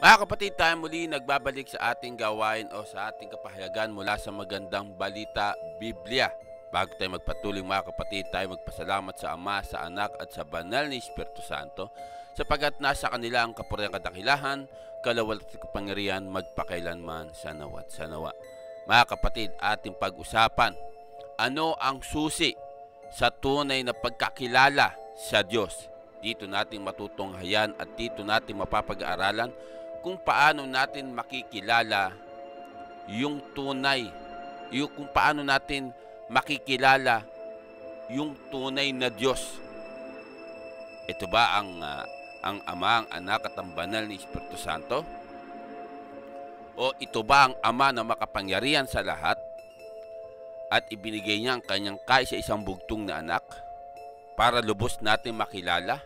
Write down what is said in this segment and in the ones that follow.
Mga kapatid, tayo muli nagbabalik sa ating gawain o sa ating kapahayagan mula sa magandang balita, Biblia. Bago tayo magpatuloy mga kapatid, tayo magpasalamat sa Ama, sa Anak at sa Banal ni Espiritu Santo sapagat nasa kanila ang kapurihan kadakilahan, kalawal at kapangyarihan magpakailanman sa nawat sa nawa. Mga kapatid, ating pag-usapan, ano ang susi sa tunay na pagkakilala sa Diyos? Dito natin matutunghayan at dito natin mapapag-aaralan kung paano natin makikilala yung tunay, kung paano natin makikilala yung tunay na Diyos. Ito ba ang Ama, ang Anak at ang Banal ni Espiritu Santo? O ito ba ang Ama na makapangyarihan sa lahat at ibinigay niya ang kanyang kaisa-isang bugtong na anak para lubos natin makilala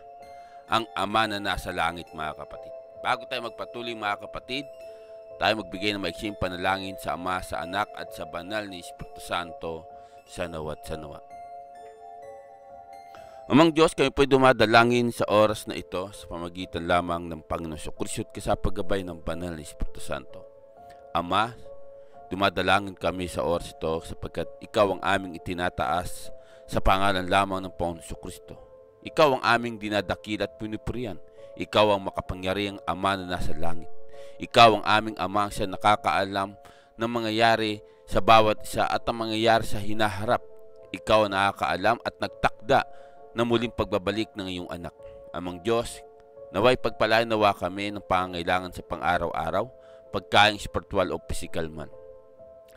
ang Ama na nasa langit, mga kapatid? Bago tayo magpatuloy mga kapatid, tayo magbigay ng maiksing panalangin sa Ama, sa Anak at sa Banal ni Espiritu Santo sa nawat sa nawa. Amang Diyos, kayo po'y dumadalangin sa oras na ito sa pamagitan lamang ng Panginoon Jesucristo at sa paggabay ng Banal ni Espiritu Santo. Ama, dumadalangin kami sa oras ito sapagkat ikaw ang aming itinataas sa pangalan lamang ng Panginoon Jesucristo. Ikaw ang aming dinadakil at pinupurihan. Ikaw ang makapangyarihang Ama na nasa langit. Ikaw ang aming Ama, siya nakakaalam ng mangyayari sa bawat isa at ang mangyayari sa hinaharap. Ikaw ang nakakaalam at nagtakda na muling pagbabalik ng iyong anak. Amang Diyos, naway pagpalain nawa kami ng pangangailangan sa pang-araw-araw, pagkain spiritual o physical man.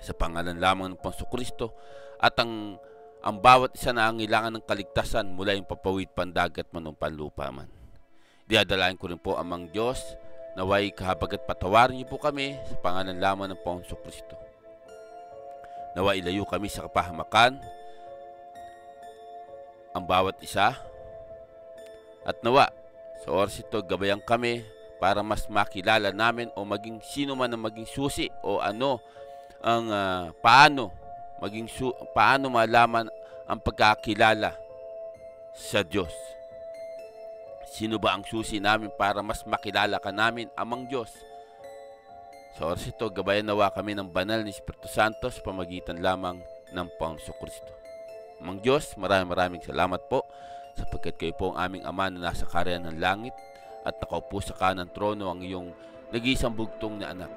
Sa pangalan lamang ng Panginoon Kristo at ang bawat isa na angailangan ng kaligtasan mula yung papawid pandagat man o panlupa man. Diadalain ko rin po, Amang Diyos, naway kahabag at patawarin niyo po kami sa pangalan lamang ng Panginoon Kristo. Naway ilayo kami sa kapahamakan ang bawat isa at nawa sa oras ito gabayan kami para mas makilala namin o maging sino man ang maging susi o ano ang paano malaman ang pagkakilala sa Diyos. Sino ba ang susi namin para mas makilala ka namin, Amang Diyos? Sa oras ito, gabayan nawa kami ng Banal ni Espiritu Santo sa pamagitan lamang ng Panginoon Kristo. Amang Diyos, maraming salamat po sapagkat kayo po ang aming Ama na nasa kaharian ng langit at nakaupo sa kanang trono ang iyong nag-iisang bugtong na anak.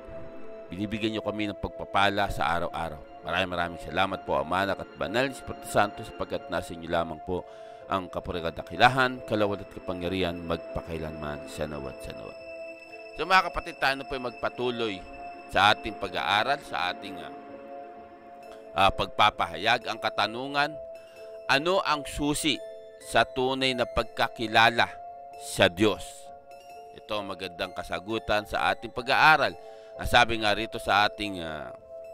Binibigyan niyo kami ng pagpapala sa araw-araw. Maraming salamat po, Ama, Anak at Banal ni Espiritu Santo sapagkat nasa inyo lamang po ang kapurihan kadakilahan, kalawal at kapangyarihan magpakailanman sa nawat sa nawa. So mga kapatid, tayo po ay magpatuloy sa ating pag-aaral, sa ating pagpapahayag. Ang katanungan, ano ang susi sa tunay na pagkakilala sa Diyos? Ito ang magandang kasagutan sa ating pag-aaral. Ang sabi nga rito sa ating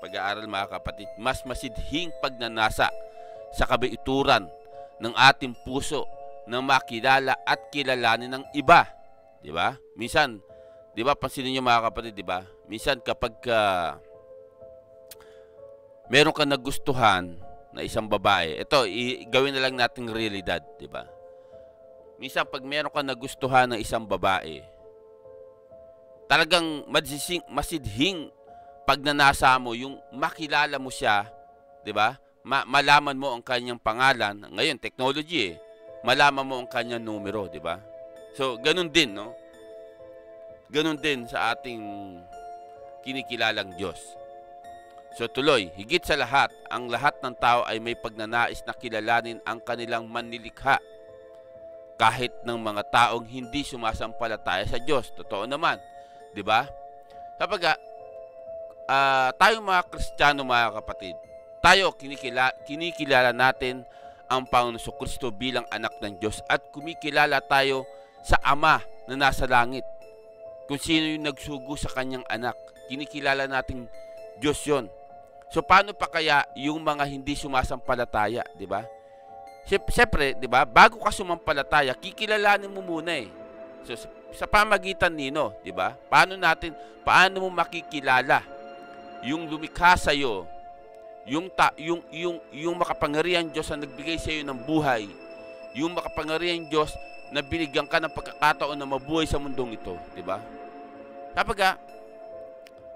pag-aaral mga kapatid, mas masidhing pagnanasa sa kabaituran ng ating puso na makilala at kilalanin ng iba. Di ba? Minsan, di ba, pansinin niyo mga kapatid, di ba? Minsan kapag meron kang nagustuhan na isang babae, ito, gawin na lang nating realidad, di ba? Minsan pag meron kang nagustuhan ng isang babae, talagang masidhing pagnanasa mo yung makilala mo siya, di ba? Malaman mo ang kanyang pangalan. Ngayon, technology malaman mo ang kanyang numero, di ba? So, ganun din, no? Ganun din sa ating kinikilalang Diyos. So, tuloy, higit sa lahat, ang lahat ng tao ay may pagnanais na kilalanin ang kanilang manlilikha. Kahit ng mga taong hindi sumasampalataya sa Diyos. Totoo naman, di ba? Kapag tayong mga Kristiyano, mga kapatid, tayo kinikilala natin ang Panginoon Jesucristo bilang anak ng Diyos at kumikilala tayo sa Ama na nasa langit. Kung sino yung nagsugo sa kanyang anak, kinikilala natin Diyos yon. So paano pa kaya yung mga hindi sumasampalataya, di ba? Siyempre, di ba, bago ka sumampalataya, kikilalanin mo muna eh. So sa pamagitan nino, di ba? Paano mo makikilala yung lumikha sa iyo, yung makapangyarihan Diyos na nagbigay sa iyo ng buhay, yung makapangyarihan Diyos na binigyan ka ng pagkakataon na mabuhay sa mundong ito, di ba? Kapag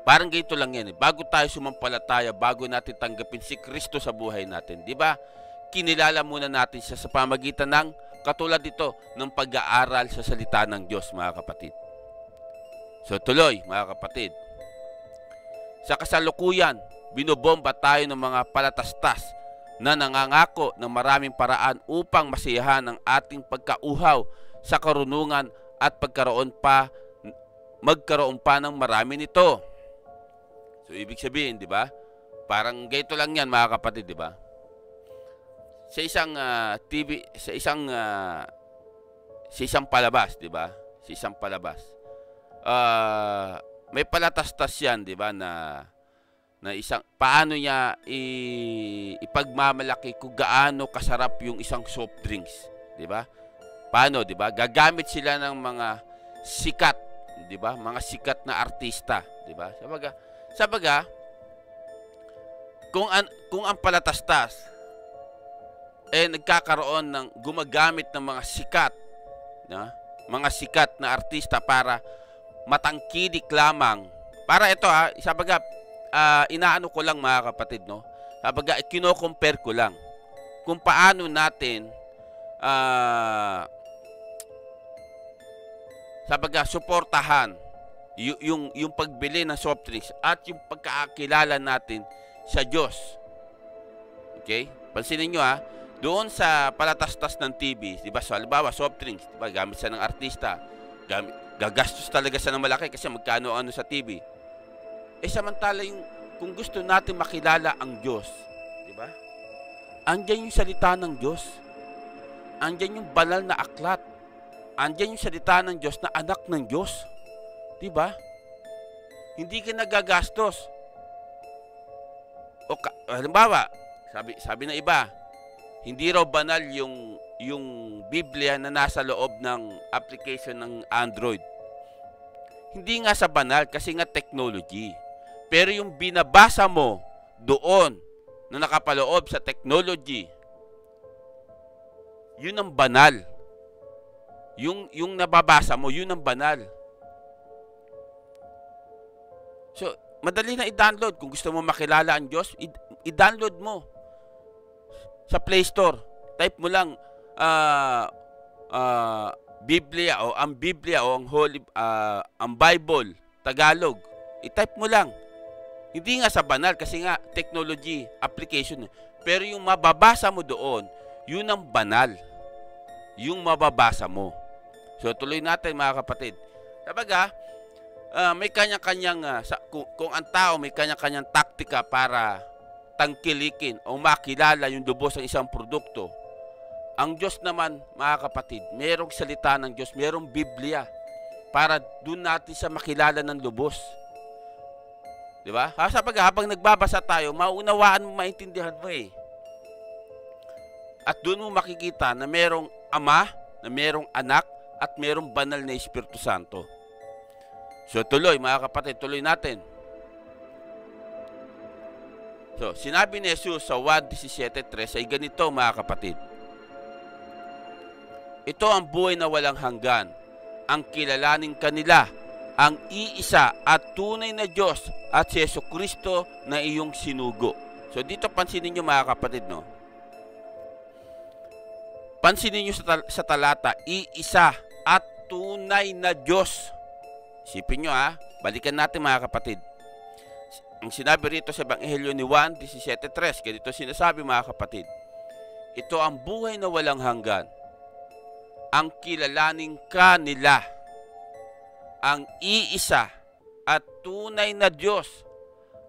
parang ganito lang yan. Bago tayo sumampalataya, bago natin tanggapin si Kristo sa buhay natin, di ba? Kinilala muna natin siya sa pamagitan ng katulad dito ng pag-aaral sa salita ng Diyos, mga kapatid. So tuloy, mga kapatid. Sa kasalukuyan, binobomba tayo ng mga palatastas na nangangako ng maraming paraan upang masiyahan ang ating pagkauhaw sa karunungan at magkaroon pa ng marami nito. So ibig sabihin, di ba? Parang ganito lang yan, mga kapatid, di ba? Sa isang TV, sa isang palabas, di ba? Sa isang palabas. May palatastas yan, di ba, na isang paano niya ipagmamalaki kung gaano kasarap yung isang soft drinks, di ba? Paano, di ba? Gagamit sila ng mga sikat, di ba? Mga sikat na artista, di ba? Sabaga, kung ang palatastas nagkakaroon ng gumagamit ng mga sikat, mga sikat na artista para matangkilik lamang. Para ito sabaga, inaano ko lang, mga kapatid, no? Sabaga, kino-compare ko lang kung paano natin sabaga suportahan yung pagbili ng soft drinks at yung pagkakilala natin sa Diyos. Okay? Pansinin nyo doon sa palatastas ng TV, di ba? So, halimbawa, soft drinks, di ba? Gamit siya ng artista. Gagastos talaga siya ng malaki kasi magkano-ano sa TV. Samantala kung gusto natin makilala ang Diyos, di ba? Andiyan yung salita ng Diyos. Andiyan yung banal na aklat. Andiyan yung salita ng Diyos na anak ng Diyos. Diba? Hindi ka nagagastos. Halimbawa, sabi ng iba, hindi raw banal yung Biblia na nasa loob ng application ng Android. Hindi nga sa banal kasi nga technology. Pero yung binabasa mo doon na nakapaloob sa technology, yun ang banal. Yung nababasa mo, yun ang banal. So, madali na i-download. Kung gusto mo makilala ang Diyos, i-download mo sa Play Store. Type mo lang Biblia o ang Biblia o ang Bible, Tagalog. I-type mo lang. Hindi nga sa banal kasi nga technology application. Pero yung mababasa mo doon, yun ang banal. Yung mababasa mo. So, tuloy natin, mga kapatid. Sabaga, may kanya-kanyang, kung ang tao may kanya-kanyang taktika para tangkilikin o makilala yung lubos ng isang produkto, ang Diyos naman, mga kapatid, merong salita ng Diyos, merong Biblia para doon natin sa makilala ng lubos. Di ba? Sabaga, habang nagbabasa tayo, maunawaan mo, maintindihan mo At doon mo makikita na merong Ama, na merong Anak, at merong banal na Espiritu Santo. So tuloy, mga kapatid, tuloy natin. So, sinabi ni Jesus sa Juan 17:3 ay ganito, mga kapatid. Ito ang buhay na walang hanggan, ang kilalanin kanila, ang iisa at tunay na Diyos at si Jesucristo na iyong sinugo. So dito pansinin nyo, mga kapatid, no? Pansinin nyo sa talata, iisa at tunay na Diyos. Isipin nyo balikan natin, mga kapatid. Ang sinabi rito sa Ebanghelyo ni Juan 17:3, ganito sinasabi, mga kapatid. Ito ang buhay na walang hanggan, ang kilalaning kanila, ang iisa at tunay na Diyos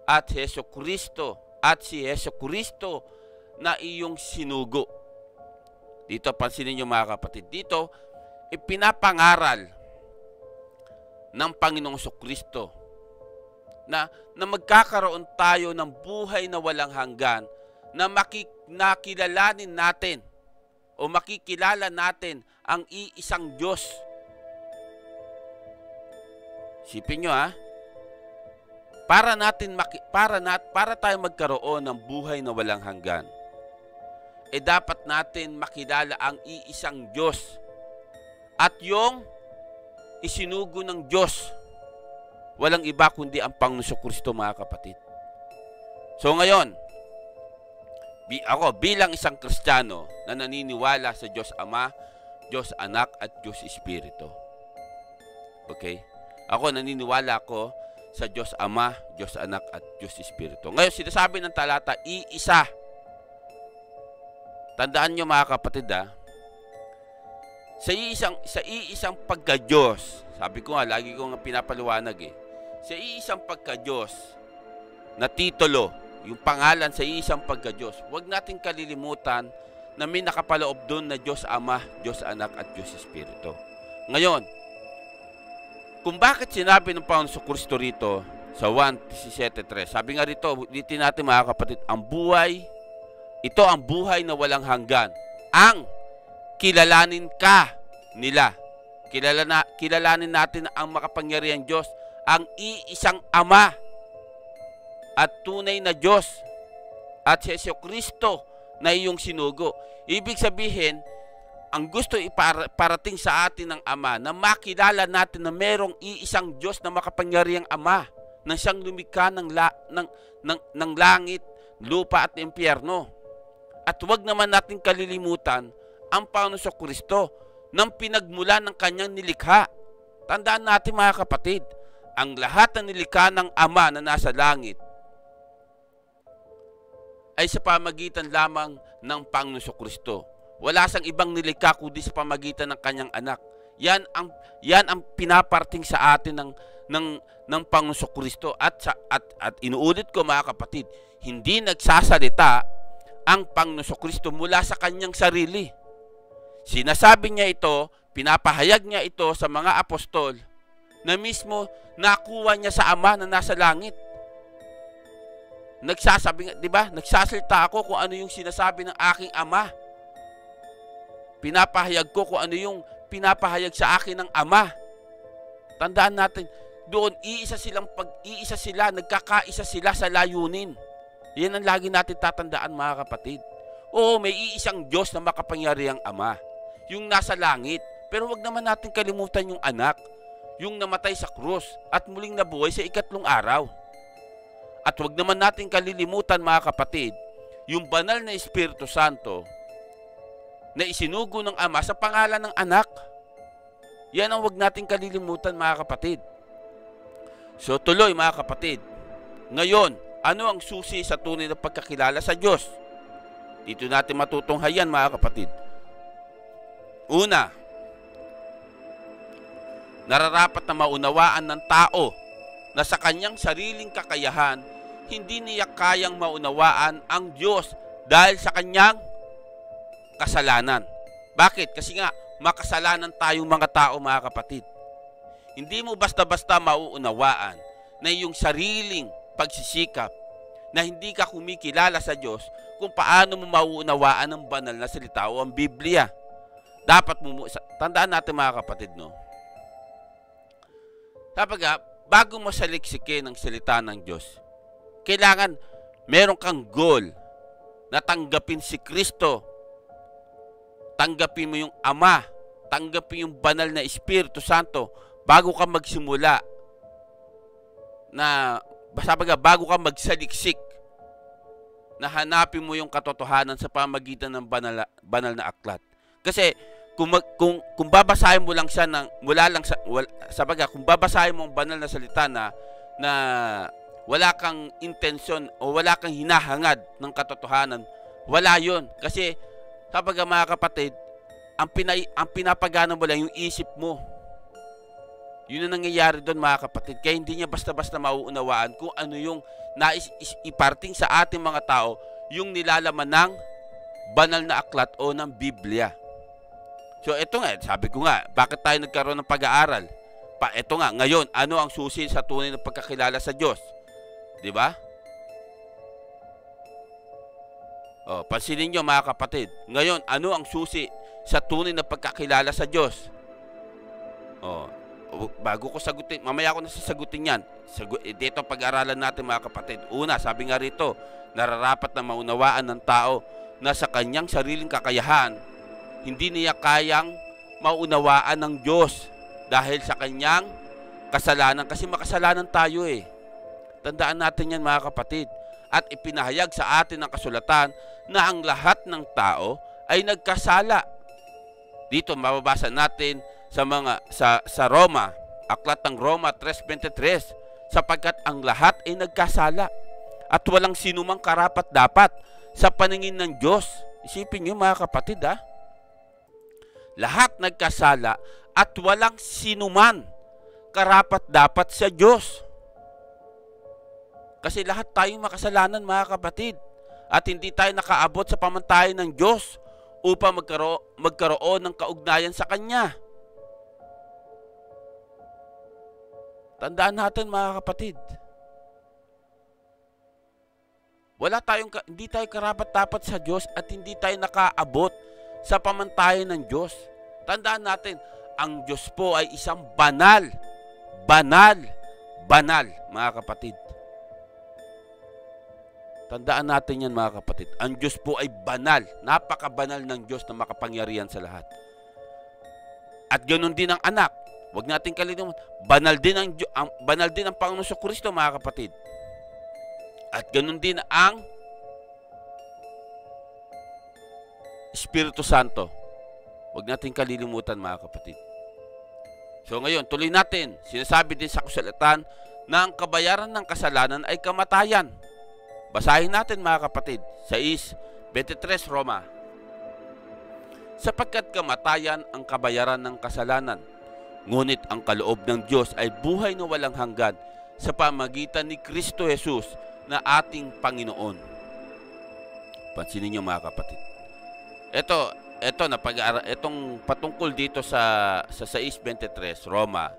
at Jesucristo at si Jesucristo na iyong sinugo. Dito pansinin nyo, mga kapatid. Dito ipinapangaral ng Panginoong Jesucristo na magkakaroon tayo ng buhay na walang hanggan, na nakilalanin natin o makikilala natin ang iisang Diyos. Sipin nyo para tayo magkaroon ng buhay na walang hanggan, dapat natin makilala ang iisang Diyos at yung isinugo ng Diyos. walang iba kundi ang Panginoong Kristo, mga kapatid. So ngayon, ako bilang isang Kristiyano na naniniwala sa Diyos Ama, Diyos Anak at Diyos Espiritu. Okay? Ako naniniwala ko sa Diyos Ama, Diyos Anak at Diyos Espiritu. Ngayon, sinasabi ng talata, iisa. Tandaan nyo, mga kapatid, sa iisang pagka-Diyos, sabi ko nga, lagi ko nga pinapaliwanag sa iisang pagka-Diyos na titulo, yung pangalan sa iisang pagka-Diyos, huwag natin kalilimutan na may nakapaloob doon na Diyos Ama, Diyos Anak at Diyos Espiritu. Ngayon, kung bakit sinabi ng Panginoong Kristo rito sa 1:17-3, sabi nga rito, ulitin natin, mga kapatid, ang buhay, ito ang buhay na walang hanggan, ang kilalanin ka nila. Kilalanin natin ang makapangyarihan Diyos, ang iisang Ama at tunay na Diyos at si Jesucristo na iyong sinugo. Ibig sabihin, ang gusto iparating sa atin ng Ama na makilala natin na merong iisang Diyos na makapangyarihang Ama na siyang lumikha ng langit, lupa at impyerno. At huwag naman natin kalilimutan ang Panginoong Kristo nang pinagmula ng kanyang nilikha. Tandaan natin, mga kapatid, ang lahat ng nilikha ng Ama na nasa langit ay sa pamagitan lamang ng Panginoong Kristo. Wala sang ibang nilikha kundi sa pamagitan ng kanyang anak. Yan ang pinaparting sa atin ng Panginoong Kristo. At inuulit ko, mga kapatid, hindi nagsasalita ang Panginoong Kristo mula sa kanyang sarili. Sinasabi niya ito, pinapahayag niya ito sa mga apostol na mismo nakuha niya sa Ama na nasa langit. Nagsasabi, 'di ba? Nagsasalita ako kung ano yung sinasabi ng aking Ama. Pinapahayag ko kung ano yung pinapahayag sa akin ng Ama. Tandaan natin, doon iisa sila, nagkakaisa sila sa layunin. Yan ang lagi natin tatandaan, mga kapatid. Oo, may iisang Diyos na makapangyarihang Ama, yung nasa langit. Pero wag naman natin kalimutan yung anak, yung namatay sa krus at muling nabuhay sa ikatlong araw. At wag naman natin kalilimutan, mga kapatid, yung banal na Espiritu Santo na isinugo ng Ama sa pangalan ng anak. Yan ang wag natin kalilimutan, mga kapatid. So tuloy, mga kapatid, ngayon, ano ang susi sa tunay na pagkakilala sa Diyos? Dito natin matutunghayan, mga kapatid. Una, nararapat na maunawaan ng tao na sa kanyang sariling kakayahan, hindi niya kayang maunawaan ang Diyos dahil sa kanyang kasalanan. Bakit? Kasi nga, makasalanan tayong mga tao, mga kapatid. Hindi mo basta-basta mauunawaan na yung sariling pagsisikap na hindi ka kumikilala sa Diyos kung paano mo mauunawaan ang banal na salita o ang Biblia. Dapat mo, tandaan natin, mga kapatid, no? Dapat bago mo saliksikin ang salita ng Diyos, kailangan meron kang goal na tanggapin si Kristo. Tanggapin mo yung Ama, tanggapin yung banal na Espiritu Santo bago ka magsimula na bago ka magsaliksik na hanapin mo yung katotohanan sa pamagitan ng banal na aklat. Kasi kung babasahin mo lang siya kung babasahin mo ang banal na salita na wala kang intensyon o wala kang hinahangad ng katotohanan, wala yon. Kasi mga kapatid, ang pinapagana mo lang yung isip mo. Yun ang nangyayari doon, mga kapatid. Kaya hindi niya basta-basta mauunawaan kung ano yung nais iparting sa ating mga tao, yung nilalaman ng banal na aklat o ng Biblia. So ito nga, sabi ko nga, bakit tayo nagkaroon ng pag-aaral? Ito nga, ngayon, ano ang susi sa tunay na pagkakilala sa Diyos? Di ba? Pansinin nyo, mga kapatid. Ngayon, ano ang susi sa tunay na pagkakilala sa Diyos? Bago ko sagutin, mamaya ko na sasagutin yan. Dito pag-aralan natin, mga kapatid. Una, sabi nga rito, nararapat na maunawaan ng tao na sa kanyang sariling kakayahan, hindi niya kayang maunawaan ng Diyos dahil sa kanyang kasalanan kasi makasalanan tayo eh. Tandaan natin yan mga kapatid. At ipinahayag sa atin ng kasulatan na ang lahat ng tao ay nagkasala. Dito mababasa natin sa Roma, aklat ng Roma 3:23, sapagkat ang lahat ay nagkasala at walang sinumang karapat-dapat sa paningin ng Diyos. Isipin niyo mga kapatid ha. Lahat nagkasala at walang sinuman karapat-dapat sa Diyos. Kasi lahat tayong makasalanan mga kapatid. At hindi tayo nakaabot sa pamantayan ng Diyos upang magkaroon ng kaugnayan sa Kanya. Tandaan natin mga kapatid. Hindi tayo karapat-dapat sa Diyos at hindi tayo nakaabot sa pamantayan ng Diyos. Tandaan natin, ang Diyos po ay isang banal mga kapatid. Tandaan natin yan mga kapatid. Ang Diyos po ay banal. Napakabanal ng Diyos na makapangyarihan sa lahat. At ganoon din ang anak. Huwag natin kalimutan. Banal din ang Panginoon Jesucristo mga kapatid. At ganoon din ang Espiritu Santo. Huwag natin kalilimutan mga kapatid. So ngayon, tuloy natin. Sinasabi din sa kasulatan na ang kabayaran ng kasalanan ay kamatayan. Basahin natin mga kapatid, 6:23 Roma. Sapagkat kamatayan ang kabayaran ng kasalanan, ngunit ang kaloob ng Diyos ay buhay na walang hanggan sa pamagitan ni Kristo Jesus na ating Panginoon. Pansinin niyo mga kapatid. Itong patungkol dito sa 6:23 Roma,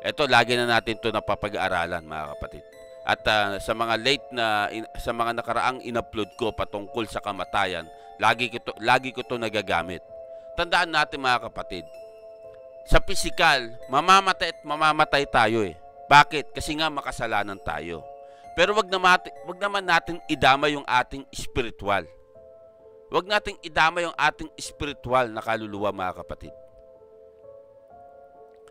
ito lagi na natin ito napapag-aaralan mga kapatid. At sa mga nakaraang in-upload ko patungkol sa kamatayan, lagi ko to nagagamit. Tandaan natin mga kapatid, sa pisikal, mamamatay tayo eh. Bakit? Kasi nga makasalanan tayo. Pero wag naman natin idama yung ating spiritual. Wag nating idama yung ating spiritual na kaluluwa mga kapatid.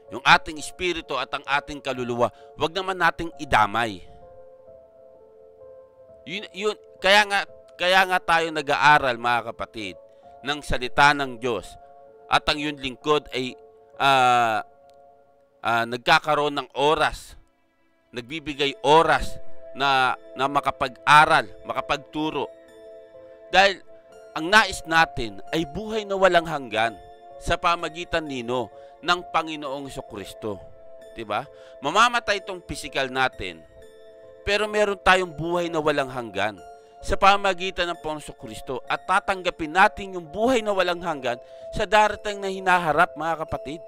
Yung ating espiritu at ang ating kaluluwa, wag naman nating idamay. Kaya nga tayo nag-aaral mga kapatid ng salita ng Diyos at ang yung lingkod ay nagkakaroon ng oras, nagbibigay oras na makapag-aral, makapagturo. Dahil ang nais natin ay buhay na walang hanggan sa pamagitan nino ng Panginoong Jesucristo. Diba? Mamamatay itong physical natin, pero meron tayong buhay na walang hanggan sa pamagitan ng Panginoong Jesucristo at tatanggapin natin yung buhay na walang hanggan sa darating na hinaharap mga kapatid.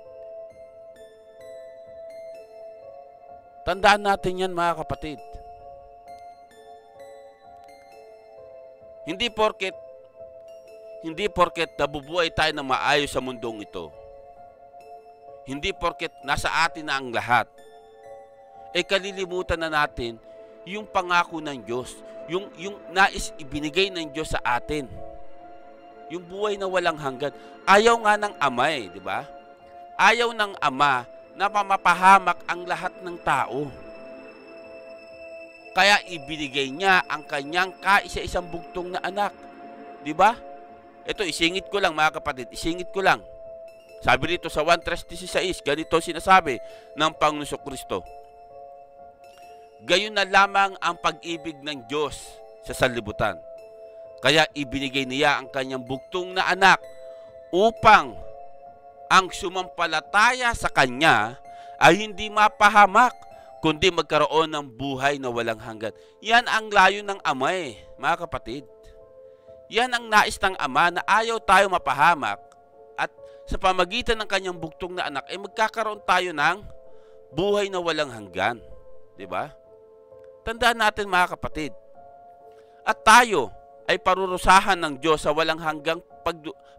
Tandaan natin yan mga kapatid. Hindi porket nabubuhay tayo na maayos sa mundong ito. Hindi porket nasa atin na ang lahat. Kalilimutan na natin yung pangako ng Diyos, yung nais ibinigay ng Diyos sa atin. Yung buhay na walang hanggan. Ayaw nga ng Ama eh, di ba? Ayaw ng Ama na mamapahamak ang lahat ng tao. Kaya ibinigay niya ang kanyang kaisa-isang bugtong na anak. Di ba? Ito, isingit ko lang mga kapatid, isingit ko lang. Sabi rito sa 1:16, ganito sinasabi ng Panginoon Jesucristo. Gayon na lamang ang pag-ibig ng Diyos sa sanlibutan. Kaya ibinigay niya ang kanyang bugtong na anak upang ang sumampalataya sa Kanya ay hindi mapahamak, kundi magkaroon ng buhay na walang hanggan. Yan ang layo ng Ama eh, mga kapatid. Yan ang nais ng Ama na ayaw tayo mapahamak at sa pamagitan ng kanyang bugtong na anak ay magkakaroon tayo ng buhay na walang hanggan. Diba? Tandaan natin mga kapatid. At tayo ay parurusahan ng Diyos sa walang hanggang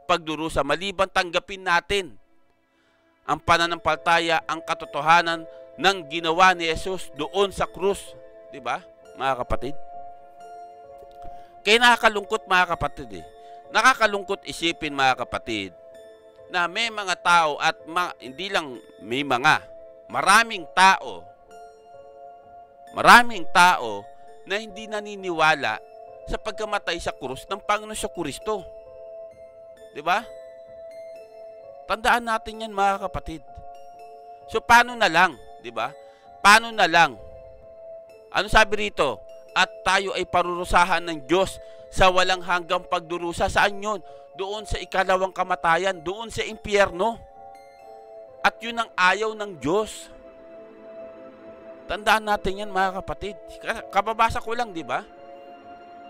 pagdurusa maliban tanggapin natin ang pananampalataya, ang katotohanan ng ginawa ni Jesus doon sa krus. Diba, mga kapatid? Kaya nakakalungkot mga kapatid eh. Nakakalungkot isipin mga kapatid na may mga tao at hindi lang may mga, maraming tao na hindi naniniwala sa pagkamatay sa krus ng Panginoon Kristo. 'Di ba? Tandaan natin 'yan, mga kapatid. So paano na lang, 'di ba? Paano na lang? Ano sabi rito? At tayo ay parurusahan ng Diyos sa walang hanggang pagdurusa. Saan 'yon? Doon sa ikalawang kamatayan, doon sa impyerno. At 'yun ang ayaw ng Diyos. Tandaan natin 'yan, mga kapatid. Kababasa ko lang, 'di ba?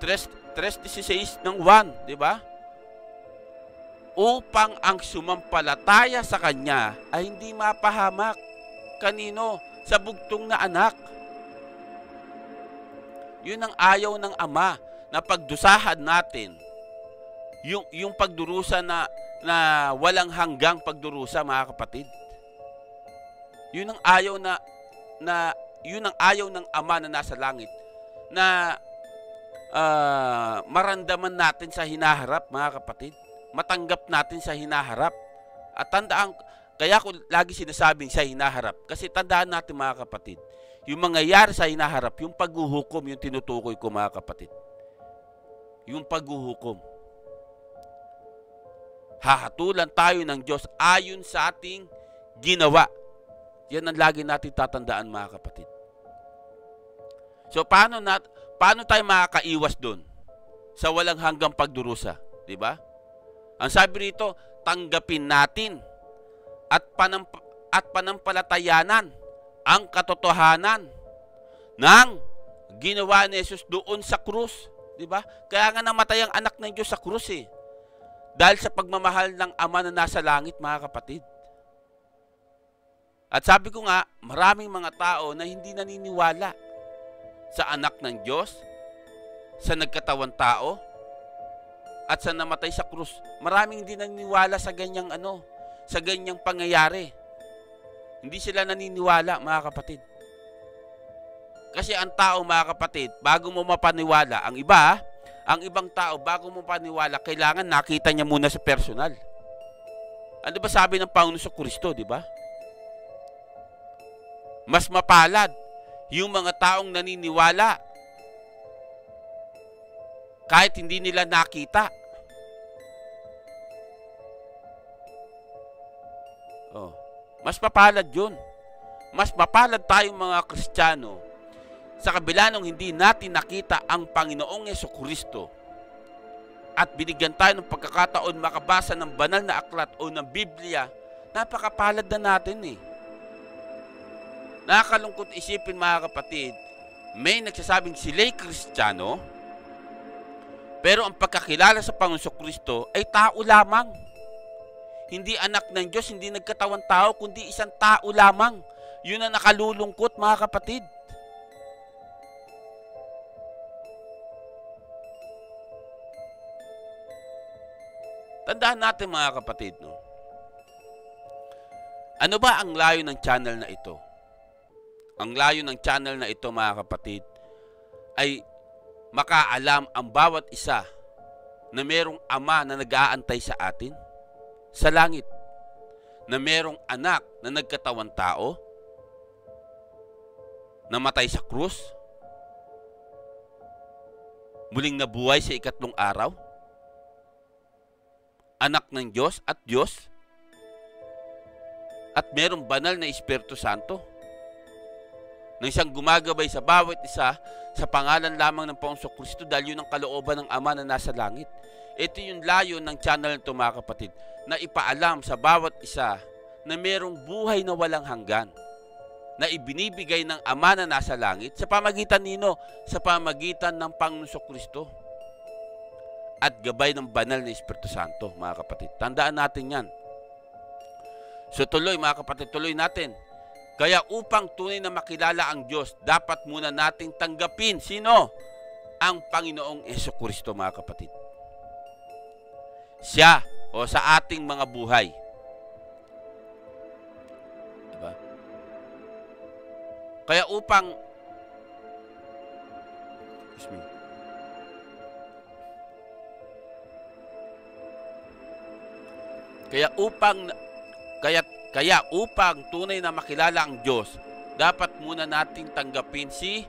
3:16 ng 1, 'di ba? Upang ang sumampalataya sa Kanya ay hindi mapahamak. Kanino? Sa bugtong na anak. Yun ang ayaw ng Ama, na pagdusahan natin. Yung pagdurusa na walang hanggang pagdurusa, mga kapatid. Yun ang ayaw yun ang ayaw ng Ama na nasa langit, na maramdaman natin sa hinaharap, mga kapatid. Matanggap natin sa hinaharap. At tandaan, kaya ko lagi sinasabing sa hinaharap, kasi tandaan natin, mga kapatid, yung mangyayari sa hinaharap, yung paghuhukom, yung tinutukoy ko, mga kapatid. Yung paghuhukom. Hahatulan tayo ng Diyos ayon sa ating ginawa. Yan ang lagi natin tatandaan, mga kapatid. So paano tayo makakaiwas doon sa walang hanggang pagdurusa, 'di ba? Ang sabi rito, tanggapin natin at panampalatayanan ang katotohanan ng ginawa ni Jesus doon sa krus, 'di ba? Kaya nga namatay ang anak ng Diyos sa krus dahil sa pagmamahal ng Ama na nasa langit, mga kapatid. At sabi ko nga, maraming mga tao na hindi naniniwala sa anak ng Diyos, sa nagkatawang tao, at sa namatay sa krus. Maraming hindi naniniwala sa ganyang sa ganyang pangyayari. Hindi sila naniniwala, mga kapatid. Kasi ang tao, mga kapatid, bago mo mapaniwala, ang ibang tao, bago mo paniwala, kailangan nakita niya muna sa personal. Ano ba sabi ng Panginoon Kristo, di ba? Mas mapalad yung mga taong naniniwala kahit hindi nila nakita. Mas mapalad yun. Mas mapalad tayong mga Kristiyano sa kabila nung hindi natin nakita ang Panginoong Kristo at binigyan tayo ng pagkakataon makabasa ng banal na aklat o ng Biblia. Napakapalad na natin Nakakalungkot isipin, mga kapatid, may nagsasabing sila'y Kristiyano, pero ang pagkakilala sa Panginoong Kristo ay tao lamang. Hindi anak ng Diyos, hindi nagkatawang tao, kundi isang tao lamang. Yun ang nakalulungkot, mga kapatid. Tandaan natin, mga kapatid, ano ba ang layo ng channel na ito? Ang layo ng channel na ito, mga kapatid, ay makaalam ang bawat isa na merong Ama na nag-aantay sa atin sa langit, na merong anak na nagkatawang tao, namatay sa krus, muling nabuhay sa ikatlong araw, anak ng Diyos, at merong banal na Espiritu Santo na isang gumagabay sa bawat isa sa pangalan lamang ng Panginoong Kristo, dahil yun ang kalooban ng Ama na nasa langit. Ito yung layo ng channel nito, mga kapatid, na ipaalam sa bawat isa na merong buhay na walang hanggan na ibinibigay ng Ama na nasa langit sa pamagitan nino? Sa pamagitan ng Panginoong Kristo at gabay ng banal na Espiritu Santo, mga kapatid. Tandaan natin yan. So tuloy, mga kapatid, tuloy natin. Kaya upang tunay na makilala ang Diyos, dapat muna nating tanggapin sino? Ang Panginoong Kristo, mga kapatid. Siya o sa ating mga buhay. Diba? Kaya upang Kaya upang tunay na makilala ang Diyos, dapat muna nating tanggapin si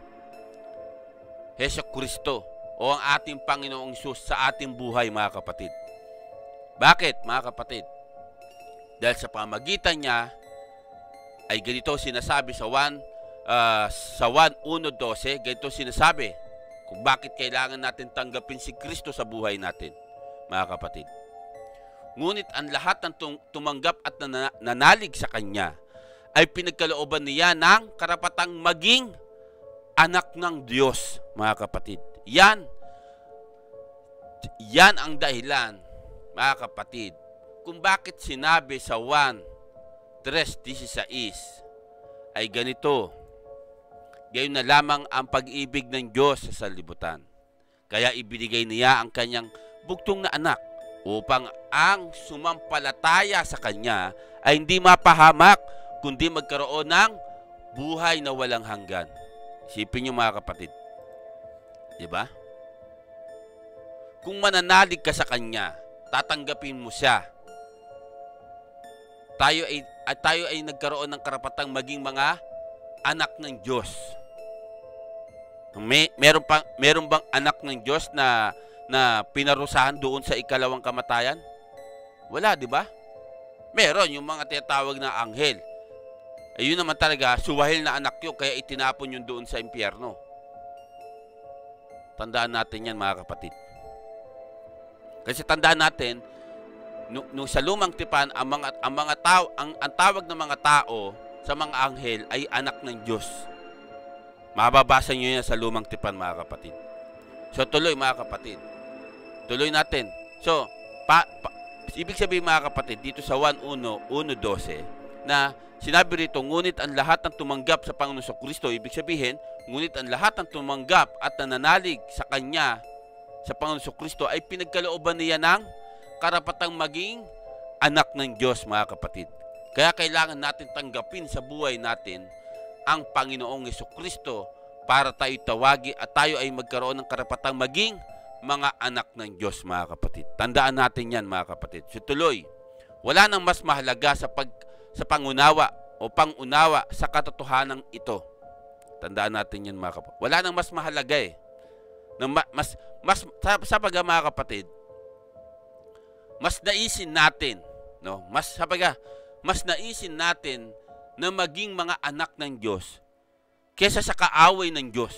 Hesukristo o ang ating Panginoong Hesus sa ating buhay, mga kapatid. Bakit, mga kapatid? Dahil sa pamagitan niya ay ganito sinasabi sa 1:1-12, ganito sinasabi kung bakit kailangan natin tanggapin si Kristo sa buhay natin, mga kapatid. Ngunit ang lahat ng tumanggap at nanalig sa Kanya ay pinagkalooban niya ng karapatang maging anak ng Diyos, mga kapatid. Yan ang dahilan, mga kapatid, kung bakit sinabi sa 1:3-16 ay ganito, gayon na lamang ang pag-ibig ng Diyos sa sanlibutan. Kaya ibinigay niya ang Kanyang bugtong na anak upang ang sumampalataya sa Kanya ay hindi mapahamak, kundi magkaroon ng buhay na walang hanggan. Isipin niyo, mga kapatid. Diba? Kung mananalig ka sa Kanya, tatanggapin mo siya. Tayo ay nagkaroon ng karapatang maging mga anak ng Diyos. Meron bang anak ng Diyos na pinarusahan doon sa ikalawang kamatayan? Wala, di ba? Meron yung mga tinatawag na anghel. Ayun naman talaga, suwahil na anak yun, kaya itinapon yun doon sa impyerno. Tandaan natin yan, mga kapatid. Kasi tandaan natin, nung sa lumang tipan, ang tawag ng mga tao sa mga anghel ay anak ng Diyos. Mababasa nyo yan sa lumang tipan, mga kapatid. So tuloy, mga kapatid. Tuloy natin. So, ibig sabihin, mga kapatid, dito sa 1:1-12, na sinabi rito, ngunit ang lahat ng tumanggap sa Panginoon Kristo, ibig sabihin, ngunit ang lahat ng tumanggap at nananalig sa Kanya, sa Panginoon Kristo, ay pinagkalooban niya ng karapatang maging anak ng Diyos, mga kapatid. Kaya kailangan natin tanggapin sa buhay natin ang Panginoong Hesukristo para tayo tawagi at tayo ay magkaroon ng karapatang maging mga anak ng Diyos, mga kapatid. Tandaan natin yan, mga kapatid. So tuloy, wala nang mas mahalaga sa pangunawa o pangunawa sa katotohanan ito. Tandaan natin yan, mga kapatid. Wala nang mas mahalaga mga kapatid, mas naisin natin, no? Mas naisin natin na maging mga anak ng Diyos kesa sa kaaway ng Diyos.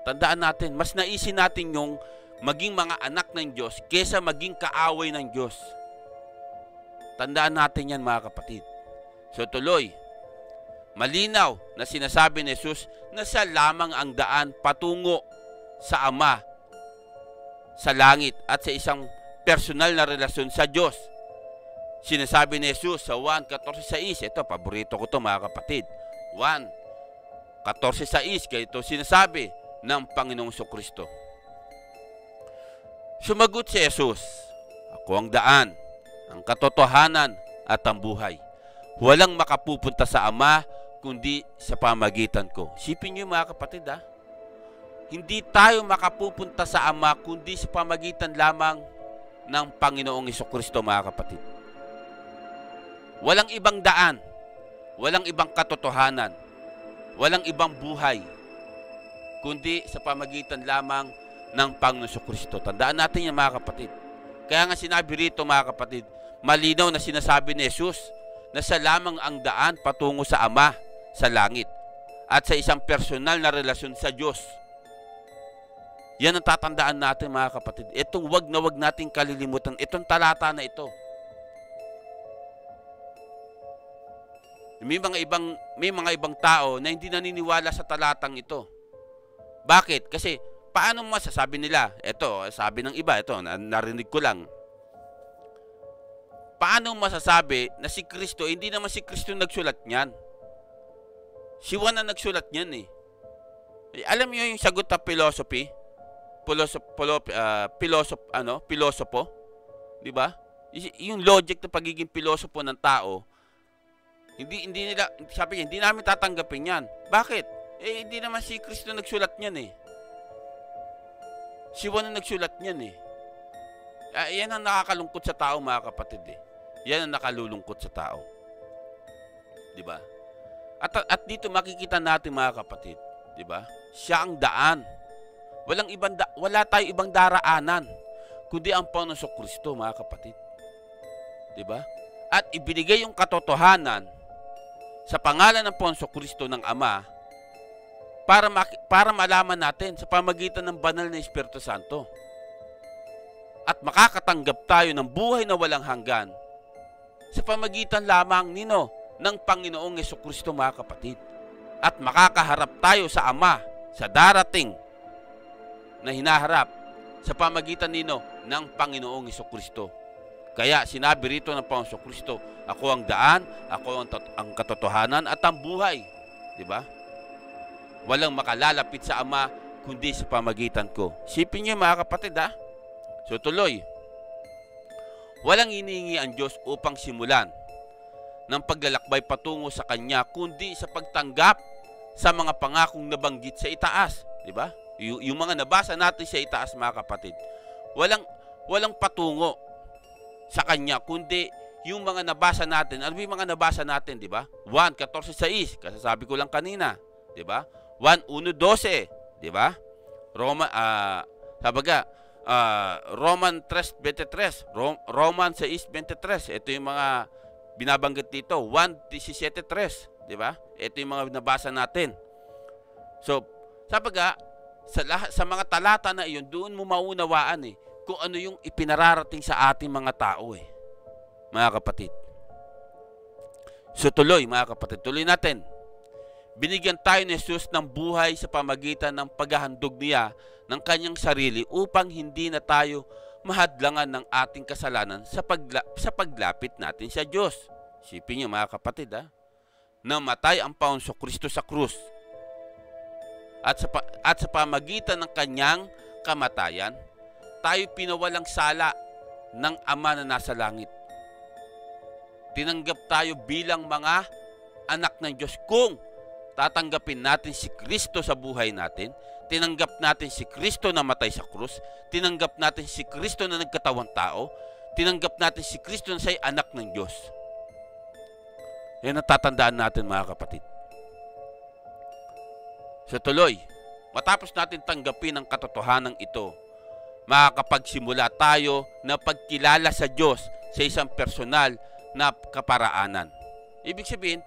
Tandaan natin, mas naisin natin yung maging mga anak ng Diyos kesa maging kaaway ng Diyos. Tandaan natin yan, mga kapatid. So tuloy, malinaw na sinasabi ni Jesus na siya lamang ang daan patungo sa Ama sa langit at sa isang personal na relasyon sa Diyos. Sinasabi ni Jesus sa 1:14-16, ito, paborito ko to, mga kapatid. 1:14-16, ganito sinasabi ng Panginoong Kristo. Sumagot si Jesus, ako ang daan, ang katotohanan at ang buhay. Walang makapupunta sa Ama kundi sa pamagitan ko. Isipin niyo, mga kapatid, hindi tayo makapupunta sa Ama kundi sa pamagitan lamang ng Panginoong Kristo, mga kapatid. Walang ibang daan, walang ibang katotohanan, walang ibang buhay, kundi sa pamagitan lamang ng Panginoong Kristo. Tandaan natin yan, mga kapatid. Kaya nga sinabi rito, mga kapatid, malinaw na sinasabi ni Jesus na siya lamang ang daan patungo sa Ama sa langit at sa isang personal na relasyon sa Diyos. Yan ang tatandaan natin, mga kapatid. Itong wag na wag nating kalilimutan, itong talata na ito. May mga ibang tao na hindi naniniwala sa talatang ito. Bakit? Kasi paano masasabi nila? Ito, sabi ng iba, ito, narinig ko lang. Paano masasabi na si Kristo, hindi naman si Kristo nagsulat niyan? Si Juan na nagsulat niyan eh. Alam niyo yung sagot na philosophy? Pilosopo? Di ba? Yung logic ng pagiging pilosopo ng tao, hindi nila, sabi niya, hindi namin tatanggapin yan. Bakit? Hindi naman si Kristo nagsulat niyan eh. Si Juan na nagsulat niyan eh. Yan ang nakakalungkot sa tao, mga kapatid eh. Yan ang nakalulungkot sa tao. di ba? At dito makikita natin mga kapatid, di ba? Siya ang daan. Wala tayo ibang daraanan kundi ang Panginoong Kristo, mga kapatid. Di ba? At ibinigay yung katotohanan sa pangalan ng Panginoong Kristo ng Ama para malaman natin sa pamamagitan ng banal na Espiritu Santo. At makakatanggap tayo ng buhay na walang hanggan sa pamamagitan lamang ng Panginoong Jesucristo, mga kapatid. At makakaharap tayo sa Ama sa darating na hinaharap sa pamamagitan ng Panginoong Jesucristo. Kaya sinabi rito ng Panginoong Jesucristo, ako ang daan, ako ang katotohanan at ang buhay. Di ba? Walang makalalapit sa Ama kundi sa pamamagitan ko. Sipin niyo, mga kapatid, ha? So tuloy, walang hinihingi ang Diyos upang simulan ng paglalakbay patungo sa Kanya kundi sa pagtanggap sa mga pangakong nabanggit sa itaas. Di ba? Yung mga nabasa natin sa itaas, mga kapatid, walang patungo sa Kanya kundi yung mga nabasa natin. Ano yung mga nabasa natin, di ba? 1:14-6, kasasabi ko lang kanina, di ba? 1:1-12, di ba? Roman 3:23, Roman 6:23. Ito yung mga binabanggit dito. 1:17-3, di ba? Ito yung mga nabasa natin. So, sa mga talata na iyon, doon mo maunawaan kung ano yung ipinararating sa ating mga tao, mga kapatid. So tuloy, mga kapatid, tuloy natin. Binigyan tayo ni Jesus ng buhay sa pamagitan ng paghahandog niya ng kanyang sarili upang hindi na tayo mahadlangan ng ating kasalanan sa paglapit natin sa Diyos. Isipin niyo, mga kapatid, namatay ang Panginoong Kristo sa krus. At sa pamagitan ng kanyang kamatayan, tayo pinawalang sala ng Ama na nasa langit. Tinanggap tayo bilang mga anak ng Diyos kung tatanggapin natin si Kristo sa buhay natin, tinanggap natin si Kristo na matay sa krus, tinanggap natin si Kristo na nagkatawang tao, tinanggap natin si Kristo na siya'y anak ng Diyos. Yan ang tatandaan natin, mga kapatid. So tuloy, matapos natin tanggapin ang katotohanan ito, makakapagsimula tayo na pagkilala sa Diyos sa isang personal na kaparaanan. Ibig sabihin,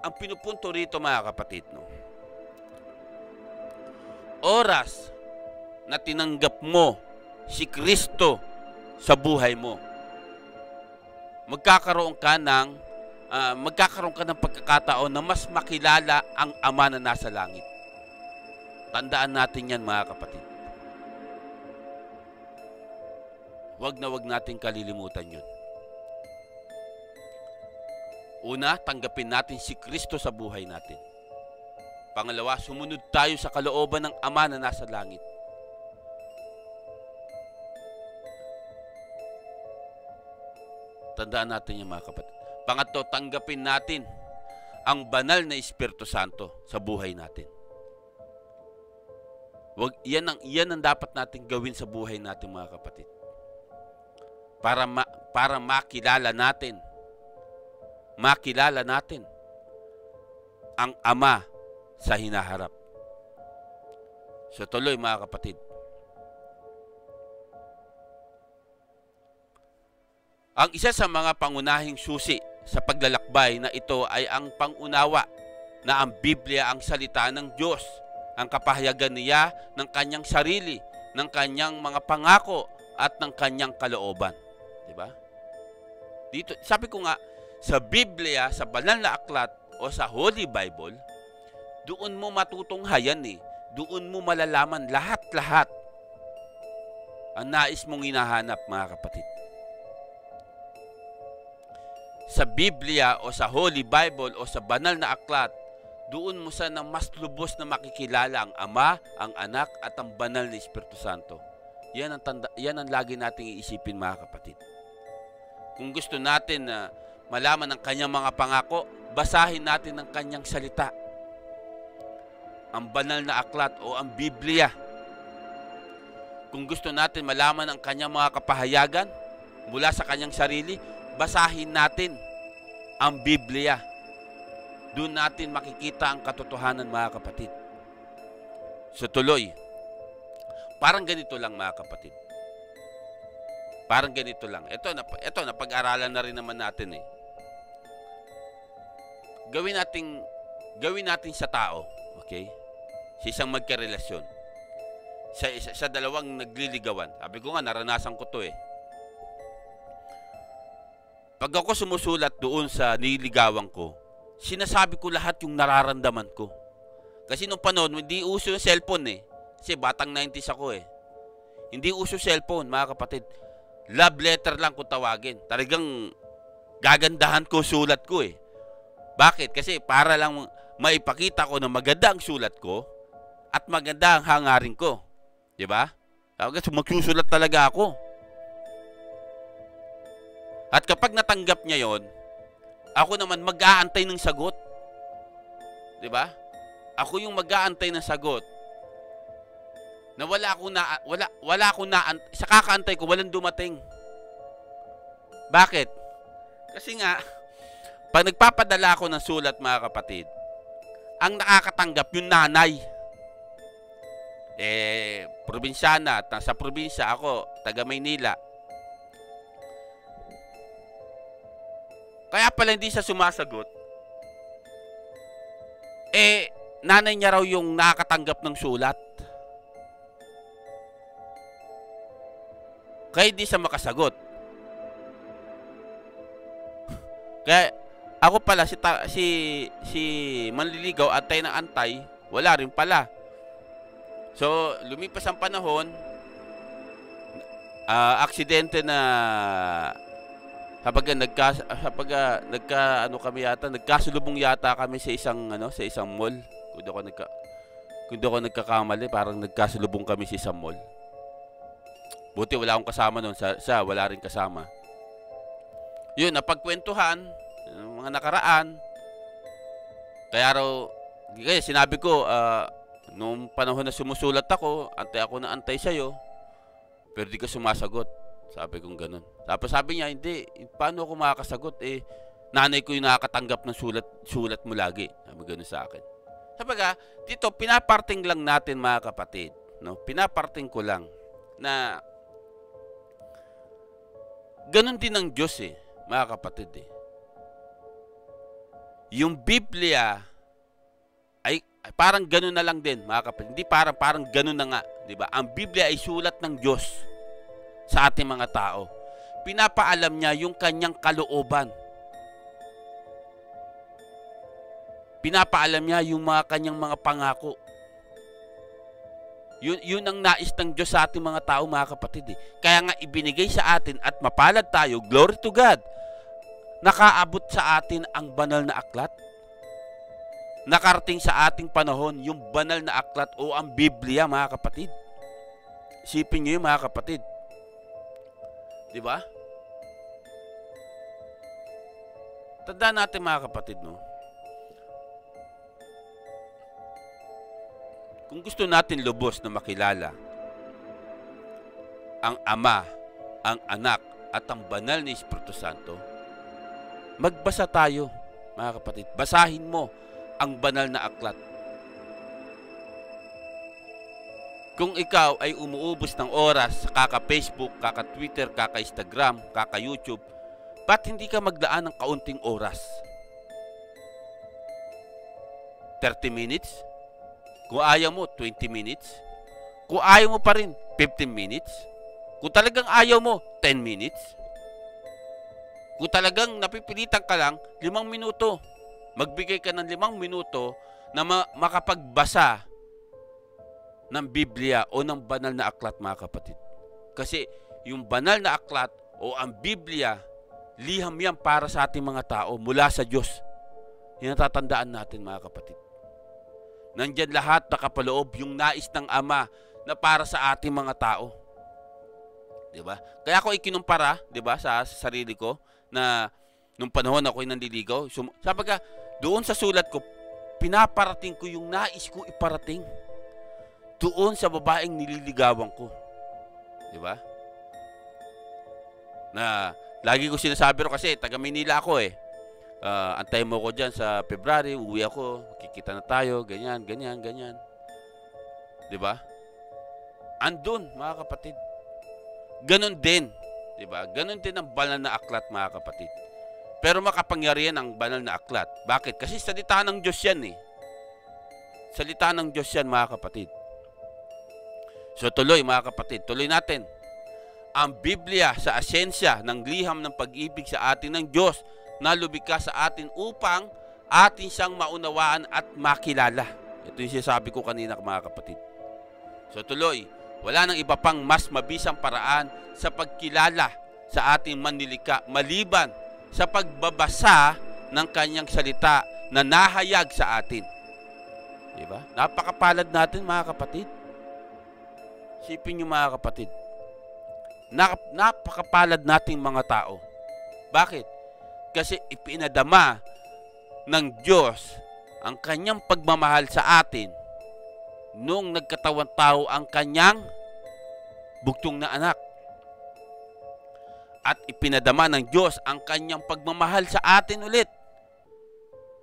ang pinupunto rito, mga kapatid, oras na tinanggap mo si Kristo sa buhay mo, magkakaroon ka ng pagkakataon na mas makilala ang Ama na nasa langit. Tandaan natin yan, mga kapatid. Huwag nating kalilimutan yun. Una, tanggapin natin si Kristo sa buhay natin. Pangalawa, sumunod tayo sa kalooban ng Ama na nasa langit. Tandaan natin yan, mga kapatid. Pangatlo, tanggapin natin ang banal na Espiritu Santo sa buhay natin. Yan ang dapat natin gawin sa buhay natin, mga kapatid. Para makilala natin ang Ama sa hinaharap. So tuloy, mga kapatid. Ang isa sa mga pangunahing susi sa paglalakbay na ito ay ang pangunawa na ang Biblia ang salita ng Diyos, ang kapahayagan niya ng kanyang sarili, ng kanyang mga pangako at ng kanyang kalooban. Diba? Dito, sabi ko nga, sa Biblia, sa banal na aklat o sa Holy Bible, doon mo matutunghayan doon mo malalaman lahat-lahat ang nais mong hinahanap, mga kapatid. Sa Biblia o sa Holy Bible o sa banal na aklat, doon mo sana mas lubos na makikilala ang Ama, ang Anak at ang banal na Espiritu Santo. Yan ang lagi nating iisipin, mga kapatid. Kung gusto natin na malaman ang kanyang mga pangako, basahin natin ang kanyang salita. Ang banal na aklat o ang Biblia. Kung gusto natin malaman ang kanyang mga kapahayagan mula sa kanyang sarili, basahin natin ang Biblia. Doon natin makikita ang katotohanan, mga kapatid. So tuloy, parang ganito lang, mga kapatid. Parang ganito lang. Ito napag-aralan na rin naman natin eh. Gawin natin sa tao, okay? Sa isang magkarelasyon. Sa dalawang nagliligawan. Sabi ko nga, naranasan ko to eh. Pag ako sumusulat doon sa nililigawan ko, sinasabi ko lahat yung nararamdaman ko. Kasi nung panahon, hindi uso yung cellphone eh. Kasi batang 90s ako eh. Hindi uso cellphone, mga kapatid. Love letter lang kung tawagin. Talagang gagandahan ko sulat ko eh. Bakit? Kasi para lang maipakita ko na maganda ang sulat ko at maganda ang hangarin ko. Diba? Kasi magsusulat talaga ako. At kapag natanggap niya yon, ako naman mag-aantay ng sagot. Diba? Ako yung mag-aantay ng sagot. Na wala akong sa kakaantay ko, walang dumating. Bakit? Kasi nga, pag nagpapadala ako ng sulat, mga kapatid, ang nakakatanggap yung nanay. Probinsyana, sa probinsya ako, taga Maynila. Kaya pala hindi siya sumasagot. Nanay niya raw yung nakakatanggap ng sulat. Kaya hindi siya makasagot. Kaya ako pala si manliligaw, antay ng antay, wala rin pala. So lumipas ang panahon, aksidente na nagkasulubong yata kami sa isang mall. Kung di ako nagkakamali, parang nagkasulubong kami sa isang mall. Buti wala akong kasama noon, wala rin kasama. Yun, napagkwentuhan, mga nakaraan. Kaya sinabi ko, nung panahon na sumusulat ako, antay ako na antay sa'yo, pero di ka sumasagot. Sabi kong ganun. Tapos sabi niya, hindi, paano ako makakasagot? Nanay ko yung nakakatanggap ng sulat mo lagi. Sabi ganun sa akin. Sabaga, dito, pinaparting lang natin, mga kapatid. No? Pinaparting ko lang na ganun din ang Diyos mga kapatid Yung Biblia ay parang ganun na lang din, mga kapatid. Hindi parang ganun na nga, 'di ba? Ang Biblia ay sulat ng Diyos sa ating mga tao. Pinapaalam niya yung kanyang kalooban. Pinapaalam niya yung kanyang mga pangako. Yun ang nais ng Diyos sa ating mga tao, mga kapatid Kaya nga ibinigay sa atin at mapalad tayo, glory to God. Nakaabot sa atin ang banal na aklat. Nakarating sa ating panahon yung banal na aklat o ang Biblia, mga kapatid. Isipin niyo yun, mga kapatid. Di ba? Tandaan natin, mga kapatid, no? Kung gusto natin lubos na makilala ang Ama, ang Anak, at ang banal na Espiritu Santo, magbasa tayo, mga kapatid. Basahin mo ang banal na aklat. Kung ikaw ay umuubos ng oras kaka-Facebook, kaka-Twitter, kaka-Instagram, kaka-YouTube, ba't hindi ka maglaan ng kaunting oras? 30 minutes? Kung ayaw mo, 20 minutes. Kung ayaw mo pa rin, 15 minutes. Kung talagang ayaw mo, 10 minutes. Kung talagang napipilitan ka lang, 5 minuto. Magbigay ka ng 5 minuto na makapagbasa ng Biblia o ng banal na aklat, mga kapatid. Kasi yung banal na aklat o ang Biblia, liham yan para sa ating mga tao mula sa Diyos. Yan ang tatandaan natin, mga kapatid. Nandyan lahat nakapaloob yung nais ng Ama na para sa ating mga tao. Diba? Kaya ako ikinumpara, diba, sa sarili ko na nung panahon ako'y nandiligaw. Sabaga, doon sa sulat ko, pinaparating ko yung nais ko iparating doon sa babaeng nililigawan ko. Diba? Na lagi ko sinasabi ro kasi taga Manila ako Antayin mo ko dyan sa February, uwi ako, kikita na tayo, ganyan, ganyan, ganyan. Diba? Andun, mga kapatid. Ganon din. Diba? Ganon din ang banal na aklat, mga kapatid. Pero makapangyarihan ang banal na aklat. Bakit? Kasi salita ng Diyos yan eh. Salita ng Diyos yan, mga kapatid. So tuloy, mga kapatid, tuloy natin. Ang Biblia sa asensya ng liham ng pag-ibig sa atin ng Diyos na lumikha sa atin upang atin siyang maunawaan at makilala. Ito yung sinasabi ko kanina, mga kapatid. So tuloy, wala nang iba pang mas mabisang paraan sa pagkilala sa ating manlilikha maliban sa pagbabasa ng kanyang salita na nahayag sa atin. Diba? Napakapalad natin, mga kapatid. Sipin nyo, mga kapatid. Napakapalad nating mga tao. Bakit? Kasi ipinadama ng Diyos ang kanyang pagmamahal sa atin nung nagkatawang tao ang kanyang bugtong na anak. At ipinadama ng Diyos ang kanyang pagmamahal sa atin ulit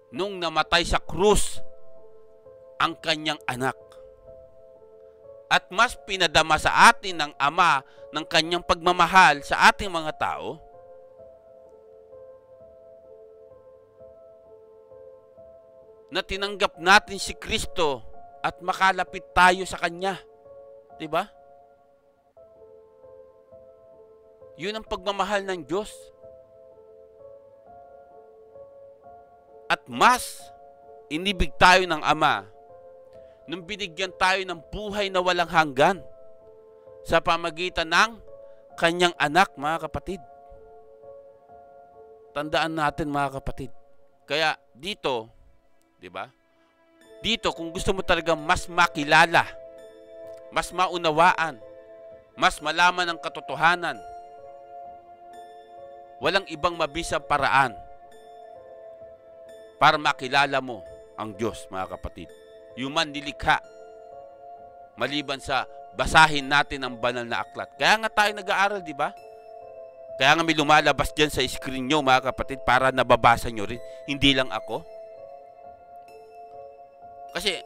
nung namatay sa krus ang kanyang anak. At mas pinadama sa atin ng Ama ng kanyang pagmamahal sa ating mga tao na tinanggap natin si Kristo at makalapit tayo sa Kanya. Diba? Yun ang pagmamahal ng Diyos. At mas inibig tayo ng Ama nung binigyan tayo ng buhay na walang hanggan sa pamagitan ng Kanyang anak, mga kapatid. Tandaan natin, mga kapatid. Kaya dito, diba? Dito, kung gusto mo talaga mas makilala, mas maunawaan, mas malaman ang katotohanan, walang ibang mabisang paraan para makilala mo ang Diyos, mga kapatid. Yung manlilikha, maliban sa basahin natin ang banal na aklat. Kaya nga tayo nag-aaral, di ba? Kaya nga may lumalabas dyan sa screen nyo, mga kapatid, para nababasa nyo rin. Hindi lang ako. Kasi,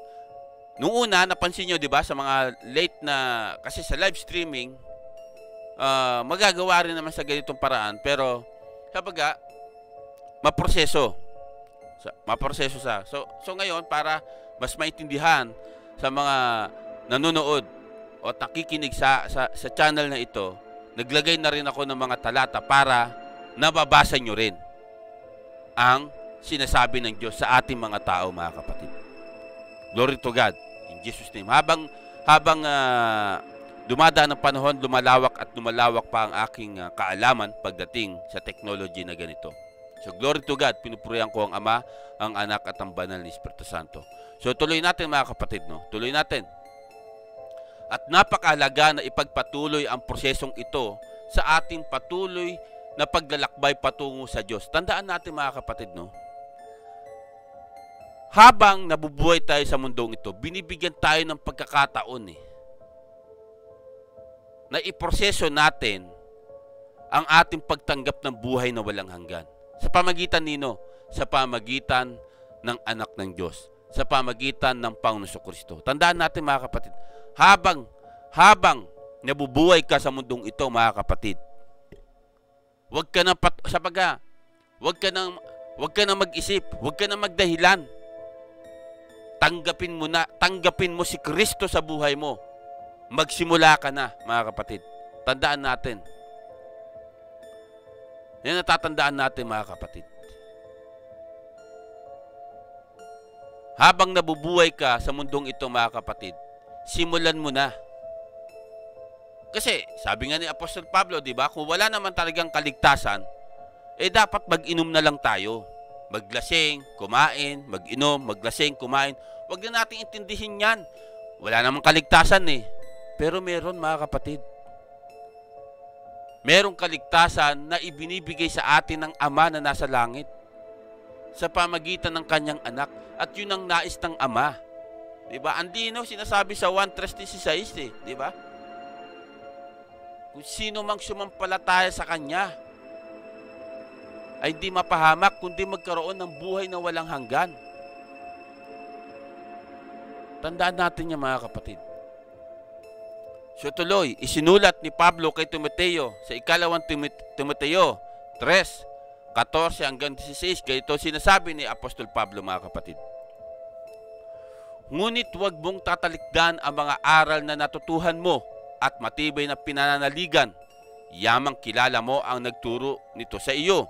nung una, napansin nyo, di ba, sa mga late na, kasi sa live streaming, magagawa rin naman sa ganitong paraan, pero, sabaga, maproseso. Maproseso sa. So ngayon, para mas maintindihan sa mga nanonood o nakikinig sa channel na ito, naglagay na rin ako ng mga talata para nababasa nyo rin ang sinasabi ng Diyos sa ating mga tao, mga kapatid. Glory to God. In Jesus' name. Habang dumadaan ang panahon, lumalawak at lumalawak pa ang aking kaalaman pagdating sa technology na ganito. So, glory to God. Pinupurihan ko ang Ama, ang Anak at ang Banal ni Espiritu Santo. So, tuloy natin, mga kapatid, no? Tuloy natin. At napakahalaga na ipagpatuloy ang prosesong ito sa ating patuloy na paglalakbay patungo sa Diyos. Tandaan natin, mga kapatid, no? Habang nabubuhay tayo sa mundong ito, binibigyan tayo ng pagkakataon na iproseso natin ang ating pagtanggap ng buhay na walang hanggan. Sa pamagitan nino? Sa pamagitan ng anak ng Diyos. Sa pamagitan ng Panginoon Kristo. Tandaan natin, mga kapatid, habang nabubuhay ka sa mundong ito, mga kapatid, huwag ka nang mag-isip, huwag ka nang magdahilan. Tanggapin mo si Kristo sa buhay mo. Magsimula ka na, mga kapatid. Tandaan natin. Yan natatandaan natin, mga kapatid. Habang nabubuhay ka sa mundong ito, mga kapatid, simulan mo na. Kasi, sabi nga ni Apostol Pablo, di ba, kung wala naman talagang kaligtasan, dapat mag-inom na lang tayo. Maglasing, kumain, mag-inom, maglasing, kumain. Huwag na natin intindihin yan. Wala namang kaligtasan Pero meron, mga kapatid. Merong kaligtasan na ibinibigay sa atin ng Ama na nasa langit sa pamagitan ng kanyang anak. At yun ang nais ng Ama. Diba? Andino, sinasabi sa 1:3-16, diba? Kung sino mang sumampalataya sa Kanya, ay di mapahamak, kundi magkaroon ng buhay na walang hanggan. Tandaan natin yan, mga kapatid. So tuloy, isinulat ni Pablo kay Timoteo sa ikalawang Timoteo 3:14 hanggang 16. Ganito sinasabi ni Apostol Pablo, mga kapatid. Ngunit huwag mong tatalikdan ang mga aral na natutuhan mo at matibay na pinananaligan. Yamang kilala mo ang nagturo nito sa iyo.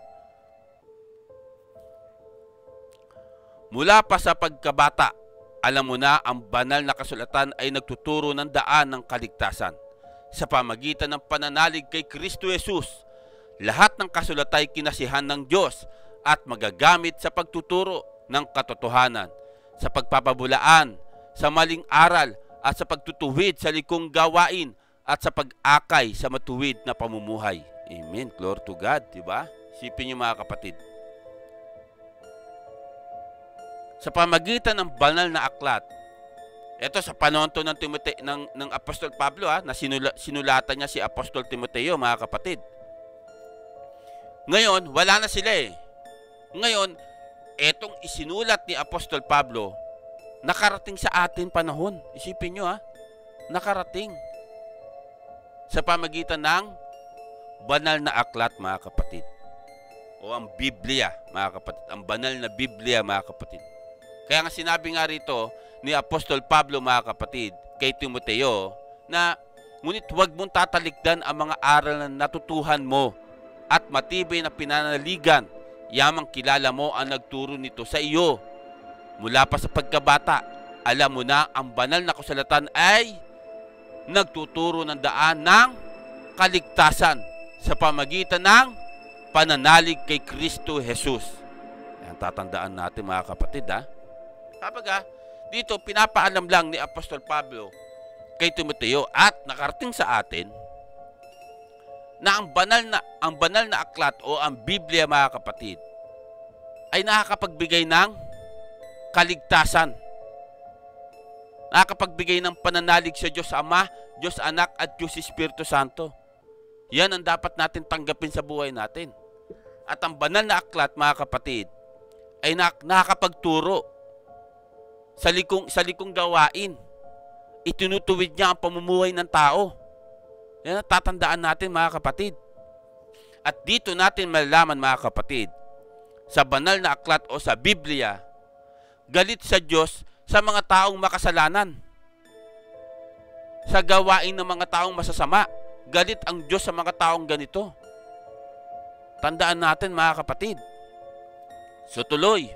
Mula pa sa pagkabata, alam mo na ang banal na kasulatan ay nagtuturo ng daan ng kaligtasan. Sa pamagitan ng pananalig kay Kristo Jesus, lahat ng kasulatan ay kinasihan ng Diyos at magagamit sa pagtuturo ng katotohanan, sa pagpapabulaan, sa maling aral at sa pagtutuwid sa likong gawain at sa pag-akay sa matuwid na pamumuhay. Amen. Glory to God, diba? Sipin niyo, mga kapatid. Sa pamagitan ng banal na aklat, ito sa panahon to ng Apostol Pablo, na sinulatan niya si Apostol Timoteo, mga kapatid. Ngayon, wala na sila eh. Ngayon, etong isinulat ni Apostol Pablo, nakarating sa atin panahon. Isipin nyo, nakarating. Sa pamagitan ng banal na aklat, mga kapatid. O ang Biblia, mga kapatid. Ang banal na Biblia, mga kapatid. Kaya nga sinabi nga rito ni Apostol Pablo, mga kapatid, kay Timoteo, na ngunit huwag mong tatalikdan ang mga aral na natutuhan mo at matibay na pinanaligan. Yamang kilala mo ang nagturo nito sa iyo. Mula pa sa pagkabata, alam mo na ang banal na kasulatan ay nagtuturo ng daan ng kaligtasan sa pamagitan ng pananalig kay Kristo Jesus. Yan, tatandaan natin, mga kapatid, Kapag dito pinapaalam lang ni Apostol Pablo kay Timoteo at nakarating sa atin na ang banal na aklat o ang Biblia, mga kapatid, ay nakakapagbigay ng kaligtasan. Nakakapagbigay ng pananalig sa Diyos Ama, Diyos Anak at Diyos Espiritu Santo. Yan ang dapat natin tanggapin sa buhay natin. At ang banal na aklat, mga kapatid, ay nakakapagturo sa likong gawain. Itinutuwid niya ang pamumuhay ng tao. Yan ang tatandaan natin, mga kapatid. At dito natin malalaman, mga kapatid, sa banal na aklat o sa Biblia, galit sa Diyos sa mga taong makasalanan. Sa gawain ng mga taong masasama, galit ang Diyos sa mga taong ganito. Tandaan natin, mga kapatid. So tuloy,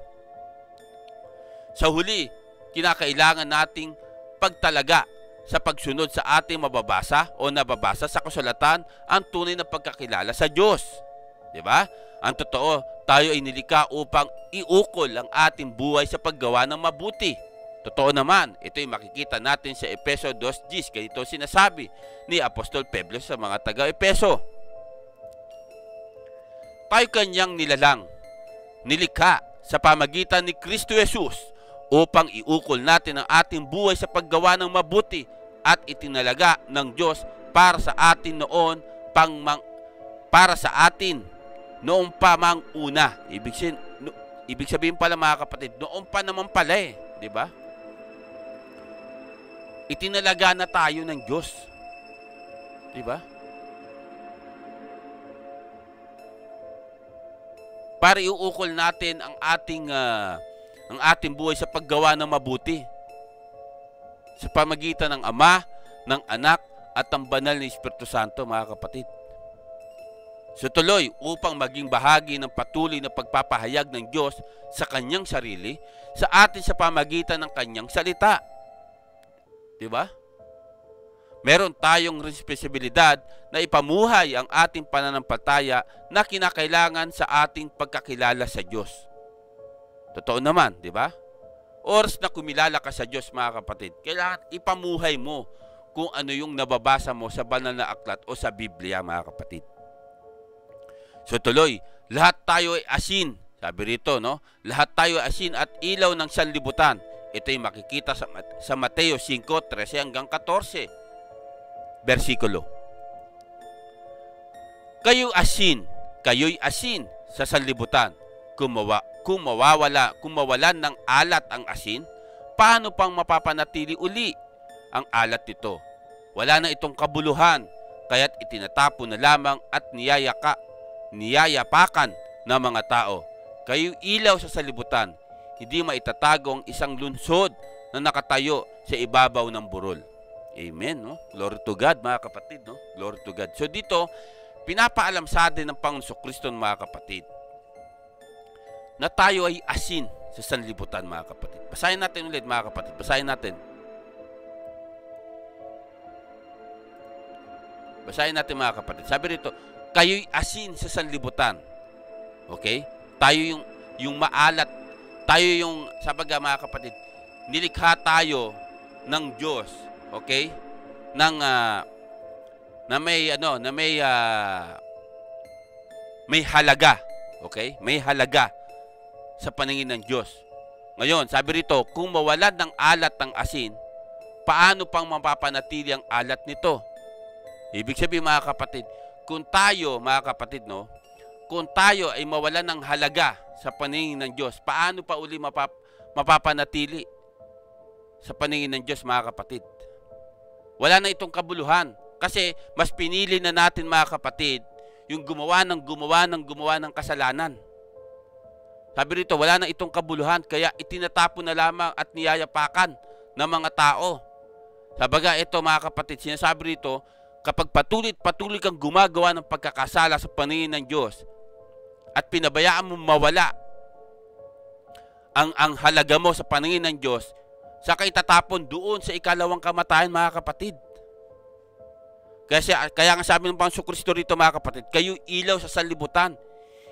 sa huli, kinakailangan nating pagtalaga sa pagsunod sa ating mababasa o nababasa sa kasulatan ang tunay na pagkakilala sa Diyos. Diba? Ang totoo, tayo ay nilikha upang iukol ang ating buhay sa paggawa ng mabuti. Totoo naman, ito ay makikita natin sa Efeso 2:10. Ganito sinasabi ni Apostol Pablo sa mga taga-Efeso. Tayo kanyang nilalang, nilikha sa pamagitan ni Kristo Jesus upang iukol natin ang ating buhay sa paggawa ng mabuti at itinalaga ng Diyos para sa atin noon noong pa mang una. Ibig sabihin pala, mga kapatid, noon pa naman pala di ba? Itinalaga na tayo ng Diyos. Di ba? Para iuukol natin ang ating buhay sa paggawa ng mabuti sa pamagitan ng Ama, ng Anak at ng banal na Espiritu Santo, mga kapatid. So tuloy, upang maging bahagi ng patuloy na pagpapahayag ng Diyos sa kanyang sarili sa atin sa pamagitan ng kanyang salita. Diba? Meron tayong responsibilidad na ipamuhay ang ating pananampalataya na kinakailangan sa ating pagkakilala sa Diyos. Totoo naman, di ba? Oras na kumilala ka sa Diyos, mga kapatid, kailangan ipamuhay mo kung ano yung nababasa mo sa banal na aklat o sa Biblia, mga kapatid. So tuloy, lahat tayo ay asin. Sabi rito, no? Lahat tayo ay asin at ilaw ng sanlibutan. Ito ay makikita sa Mateo 5:13 hanggang 14. Versikulo. Kayo'y asin sa sanlibutan. Kung mawalan ng alat ang asin, paano pang mapapanatili uli ang alat nito? Wala na itong kabuluhan, kaya't itinatapon na lamang at niyayapakan ng mga tao. Kayo ilaw sa sanlibutan, hindi maitatago ang isang lunsod na nakatayo sa ibabaw ng burol. Amen, no? Glory to God, mga kapatid, no? Glory to God. So dito, pinapaalam sa atin ng Panginoon Kristo, mga kapatid, na tayo ay asin sa sanlibutan, mga kapatid. Basahin natin ulit, mga kapatid. Basahin natin. Basahin natin, mga kapatid. Sabi rito, kayo'y asin sa sanlibutan. Okay? Tayo yung maalat. Tayo yung, sabaga, mga kapatid, nilikha tayo ng Diyos. Okay? May halaga. Okay? May halaga sa paningin ng Diyos. Ngayon, sabi rito, kung mawalan ng alat ng asin, paano pang mapapanatili ang alat nito? Ibig sabihin, mga kapatid, kung tayo, mga kapatid, no, kung tayo ay mawalan ng halaga sa paningin ng Diyos, paano pa uli mapapanatili sa paningin ng Diyos, mga kapatid? Wala na itong kabuluhan. Kasi mas pinili na natin, mga kapatid, yung gumawa ng kasalanan. Sabi rito, wala na itong kabuluhan, kaya itinatapon na lamang at niyayapakan ng mga tao. Sabaga, ito, mga kapatid, sinasabi rito, kapag patuloy kang gumagawa ng pagkakasala sa paningin ng Diyos at pinabayaan mo mawala ang halaga mo sa paningin ng Diyos, saka itatapon doon sa ikalawang kamatayan, mga kapatid. Kaya nga sabi ng Panginoong Kristo rito, mga kapatid, kayo ilaw sa sanlibutan,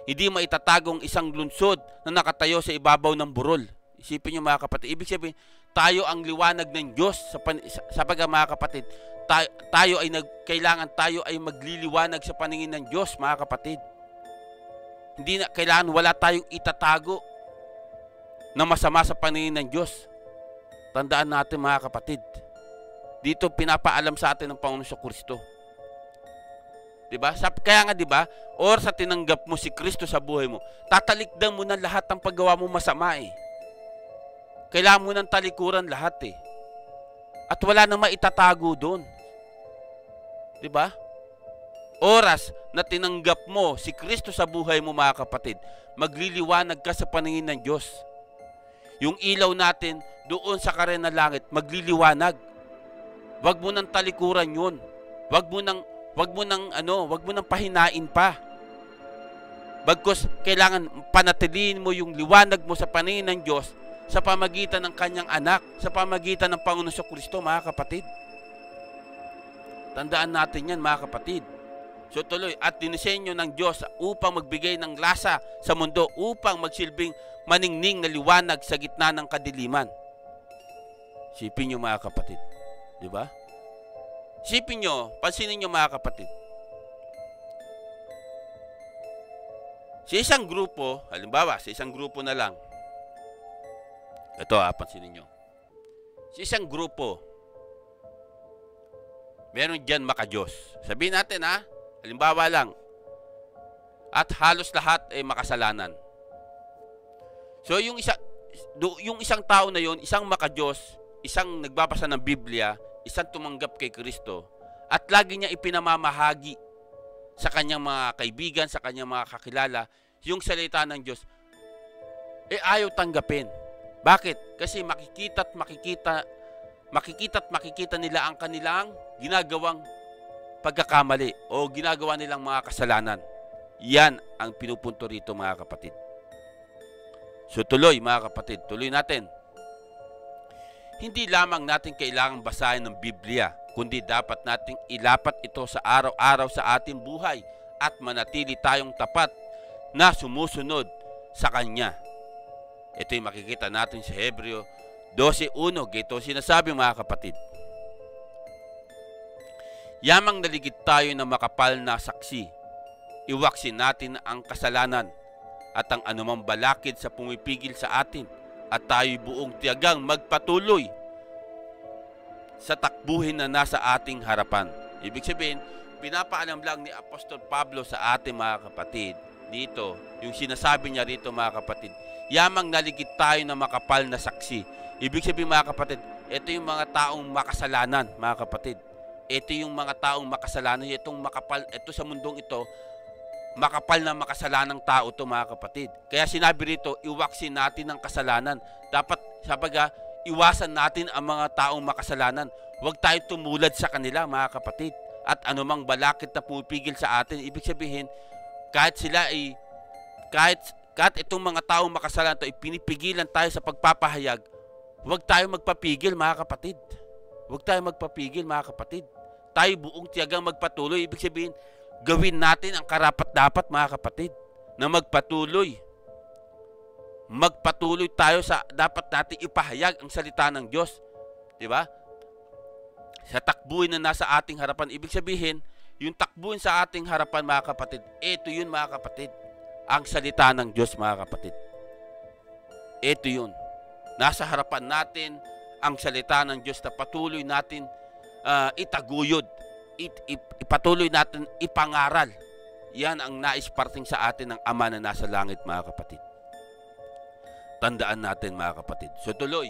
hindi maitatagong isang lunsod na nakatayo sa ibabaw ng burol. Isipin nyo, mga kapatid, ibig sabihin, tayo ang liwanag ng Diyos sabaga, mga kapatid, kailangan tayo ay magliliwanag sa paningin ng Diyos, mga kapatid. Hindi na kailangan, wala tayong itatago na masama sa paningin ng Diyos. Tandaan natin, mga kapatid, dito pinapaalam sa atin ng Panginoon Kristo. Diba? Kaya nga, diba, or sa tinanggap mo si Kristo sa buhay mo, tatalikdan mo na lahat ng paggawa mo masama eh. Kailangan mo ng talikuran lahat eh. At wala nang maitatago doon. Diba? Oras na tinanggap mo si Kristo sa buhay mo, mga kapatid, magliliwanag ka sa paningin ng Diyos. Yung ilaw natin doon sa karen na langit, magliliwanag. Wag mo nang talikuran yun. Wag mo nang pahinain pa. Bagkus kailangan panatilihin mo yung liwanag mo sa paningin ng Diyos sa pamagitan ng kanyang anak, sa pamagitan ng Panginoon Kristo, mga kapatid. Tandaan natin yan, mga kapatid. So tuloy, at dinisenyo ng Diyos upang magbigay ng lasa sa mundo, upang magsilbing maningning na liwanag sa gitna ng kadiliman. Sipin nyo, mga kapatid. Diba? Sipin nyo, pansinin nyo, mga kapatid. Sa isang grupo, halimbawa, sa isang grupo na lang, ito, pansinin nyo. Sa isang grupo, meron dyan makadiyos. Sabihin natin, halimbawa lang, at halos lahat ay makasalanan. So, yung isang tao na yon, isang makadiyos, isang nagbabasa ng Biblia, isang tumanggap kay Kristo, at lagi niya ipinamamahagi sa kanyang mga kaibigan, sa kanyang mga kakilala, yung salita ng Diyos, ayaw tanggapin. Bakit? Kasi makikita't makikita nila ang kanilang ginagawang pagkakamali o ginagawa nilang mga kasalanan. Yan ang pinupunto rito, mga kapatid. So tuloy, mga kapatid, tuloy natin. Hindi lamang natin kailangang basahin ng Biblia, kundi dapat nating ilapat ito sa araw-araw sa ating buhay at manatili tayong tapat na sumusunod sa Kanya. Ito yung makikita natin sa Hebreo 12:1. Ito sinasabi, mga kapatid. Yamang naligid tayo ng makapal na saksi, iwaksin natin ang kasalanan at ang anumang balakid sa pumipigil sa atin, at tayo buong tiyagang magpatuloy sa takbuhin na nasa ating harapan. Ibig sabihin, pinapaalam lang ni Apostol Pablo sa ating, mga kapatid, dito, yung sinasabi niya rito mga kapatid, yamang naligid tayo na makapal na saksi. Ibig sabihin mga kapatid, ito yung mga taong makasalanan mga kapatid. Ito yung mga taong makasalanan, itong makapal, ito sa mundong ito, makapal na makasalanang tao to mga kapatid. Kaya sinabi rito, iwaksin natin ang kasalanan. Dapat sabaga, iwasan natin ang mga taong makasalanan. Huwag tayo tumulad sa kanila mga kapatid. At anumang balakid na pupigil sa atin, ibig sabihin, kahit sila ay, kahit itong mga taong makasalanan to, pinipigilan tayo sa pagpapahayag, huwag tayo magpapigil mga kapatid. Huwag tayo magpapigil mga kapatid. Tayo buong tiyagang magpatuloy. Ibig sabihin, gawin natin ang karapat-dapat mga kapatid, na magpatuloy. Magpatuloy tayo sa dapat natin ipahayag ang salita ng Diyos. Diba? Sa takbuhin na nasa ating harapan. Ibig sabihin, yung takbuhin sa ating harapan mga kapatid, ito yun mga kapatid, ang salita ng Diyos mga kapatid. Ito yun. Nasa harapan natin ang salita ng Diyos na patuloy natin itaguyod. Ipatuloy natin ipangaral. Yan ang nais parating sa atin ng Ama na nasa langit mga kapatid. Tandaan natin mga kapatid. So tuloy,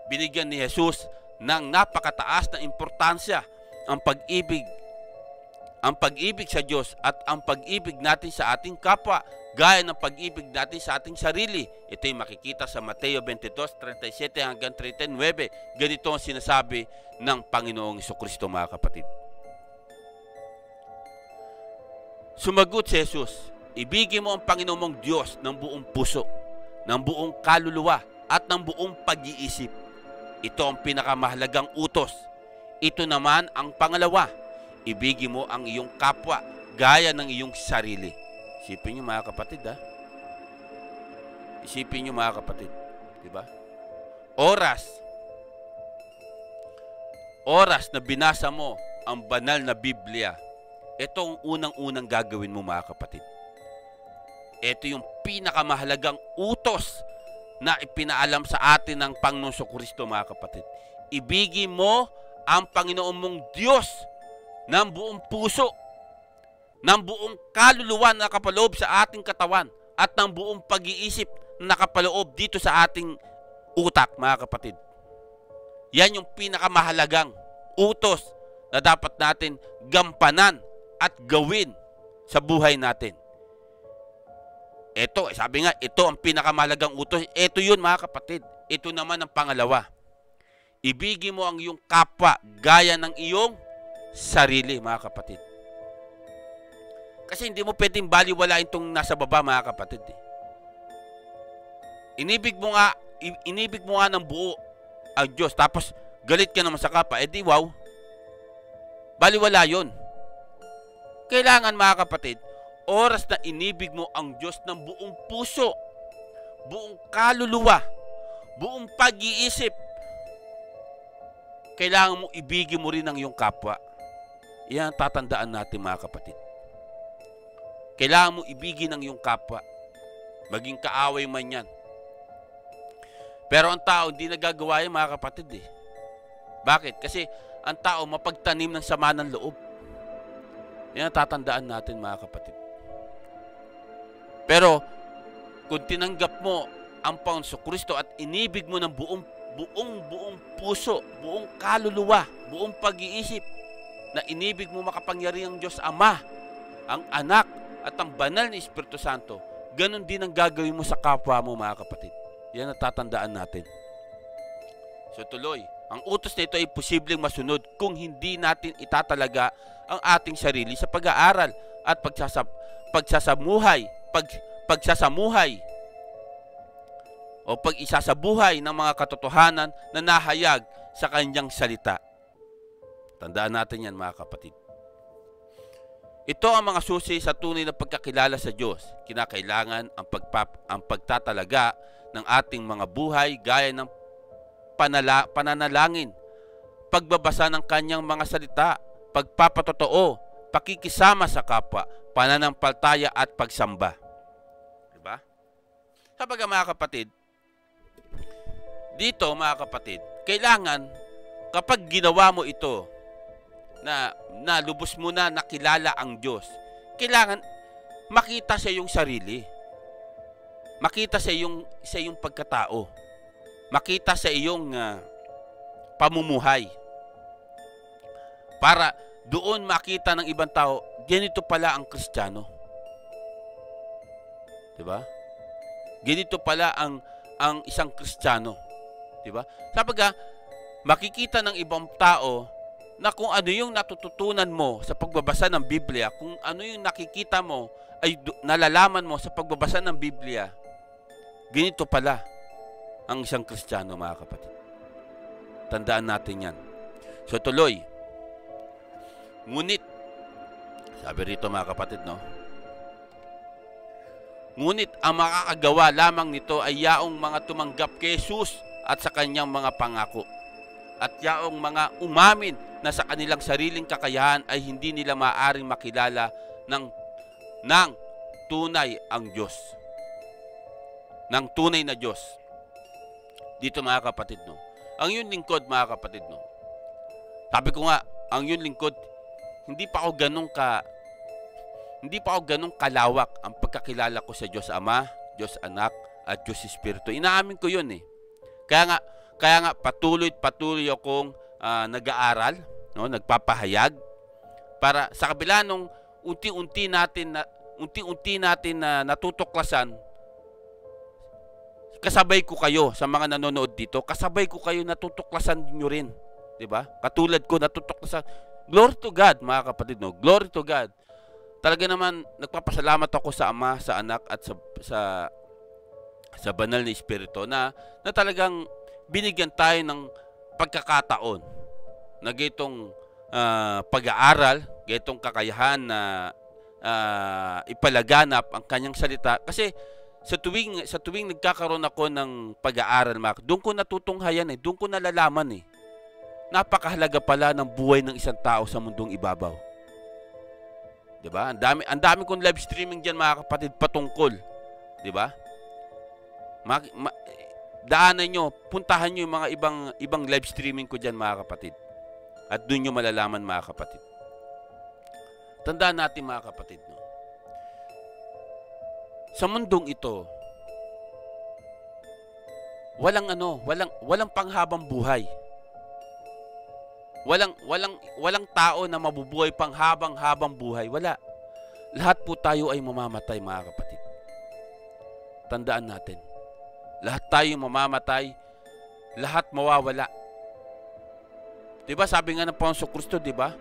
binigyan ni Jesus ng napakataas na importansya ang pag-ibig sa Diyos at ang pag-ibig natin sa ating kapwa, gaya ng pag-ibig natin sa ating sarili. Ito ay makikita sa Mateo 22:37 hanggang 39. Ganito ang sinasabi ng Panginoong Jesucristo mga kapatid. Sumagot si Jesus, ibigin mo ang Panginoon mong Diyos ng buong puso, ng buong kaluluwa at ng buong pag-iisip. Ito ang pinakamahalagang utos. Ito naman ang pangalawa, ibigin mo ang iyong kapwa gaya ng iyong sarili. Isipin niyo mga kapatid ha. Isipin niyo mga kapatid. Diba? Oras na binasa mo ang banal na Biblia, ito ang unang-unang gagawin mo mga kapatid. Ito yung pinakamahalagang utos na ipinaalam sa atin ng Panginoong Jesucristo mga kapatid. Ibigin mo ang Panginoon mong Diyos ng buong puso, ng buong kaluluwa na nakapaloob sa ating katawan, at ng buong pag-iisip na nakapaloob dito sa ating utak mga kapatid. Yan yung pinakamahalagang utos na dapat natin gampanan at gawin sa buhay natin. Ito, sabi nga, ito ang pinakamahalagang utos. Ito yun mga kapatid. Ito naman ang pangalawa. Ibigin mo ang iyong kapwa gaya ng iyong sarili mga kapatid. Kasi hindi mo pwedeng baliwalain itong nasa baba mga kapatid. Inibig mo nga ng buo ang Diyos, tapos galit ka naman sa kapwa, di wow. Baliwala yun. Kailangan mga kapatid, oras na inibig mo ang Diyos ng buong puso, buong kaluluwa, buong pag-iisip, kailangan mo ibigin mo rin ang iyong kapwa. Yan ang tatandaan natin mga kapatid. Kailangan mo ibigin ang iyong kapwa, maging kaaway man yan. Pero ang tao hindi nagagawa yan mga kapatid eh. Bakit? Kasi ang tao mapagtanim ng sama ng loob. Yan ang tatandaan natin mga kapatid. Pero kung tinanggap mo ang Panginoong Jesucristo at inibig mo ng buong puso, buong kaluluwa, buong pag-iisip, na inibig mo makapangyarihang Diyos Ama, ang Anak, at ang banal na Espiritu Santo, ganun din ang gagawin mo sa kapwa mo mga kapatid. Yan ang tatandaan natin. So tuloy, ang utos na ito ay posibleng masunod kung hindi natin itatalaga ang ating sarili sa pag-aaral at pagsasamuhay o pag-isasabuhay ng mga katotohanan na nahayag sa kanyang salita. Tandaan natin yan mga kapatid. Ito ang mga susi sa tunay na pagkakilala sa Diyos. Kinakailangan ang pagtatalaga ng ating mga buhay gaya ng pananalangin, pagbabasa ng kanyang mga salita, pagpapatotoo, pakikisama sa kapwa, pananampalataya at pagsamba. Diba? Sabaga mga kapatid, dito mga kapatid, kailangan kapag ginawa mo ito, na lubos mo na nakilala ang Diyos, kailangan makita sa iyong sarili. Makita sa iyong pagkatao. Makita sa iyong pamumuhay. Para doon makita ng ibang tao, ganito pala ang Kristiyano. 'Di ba? Ganito pala ang isang Kristiyano. 'Di ba? Sapaga, makikita ng ibang tao na kung ano yung natututunan mo sa pagbabasa ng Biblia, kung ano yung nakikita mo ay nalalaman mo sa pagbabasa ng Biblia, ganito pala ang isang Kristiyano, mga kapatid. Tandaan natin yan. So tuloy, ngunit, sabi rito mga kapatid, no? Ngunit ang makakagawa lamang nito ay yaong mga tumanggap kay Jesus at sa kanyang mga pangako. At yaong mga umamin na sa kanilang sariling kakayahan ay hindi nila maaaring makilala ng tunay ang Diyos. Ng tunay na Diyos. Dito mga kapatid, no? Ang yun lingkod, mga kapatid, no? Sabi ko nga, ang yun lingkod, hindi pa ako ganong kalawak ang pagkakilala ko sa Diyos Ama, Diyos Anak, at Diyos Espiritu. Inaamin ko yun eh. Kaya nga patuloy akong nag-aaral, no, nagpapahayag para sa kabila nung unti-unti natin na natutuklasan, kasabay ko kayo sa mga nanonood dito, kasabay ko kayo, natutuklasan niyo rin, 'di ba? Katulad ko, natutuklasan. Glory to God, mga kapatid, no. Glory to God. Talaga naman nagpapasalamat ako sa Ama, sa Anak at sa Banal na Espiritu na talagang binigyan tayo ng pagkakataon na gaytong pag-aaral, gaytong kakayahan na ipalaganap ang kanyang salita. Kasi sa tuwing nagkakaroon ako ng pag-aaral, doon ko natutunghayan eh, doon ko nalalaman eh. Napakahalaga pala ng buhay ng isang tao sa mundong ibabaw. 'Di ba? Ang dami kong live streaming diyan, mga kapatid, patungkol, 'di ba? Daanan nyo, puntahan nyo yung mga ibang live streaming ko diyan, mga kapatid. At doon nyo malalaman, mga kapatid. Tandaan natin, mga kapatid, no? Sa mundong ito, walang panghabang buhay. Walang tao na mabubuhay panghabang buhay. Wala. Lahat po tayo ay mamamatay, mga kapatid. Tandaan natin. Lahat tayo mamamatay, lahat mawawala. 'Di ba sabi nga ng Panginoong Kristo, 'di ba?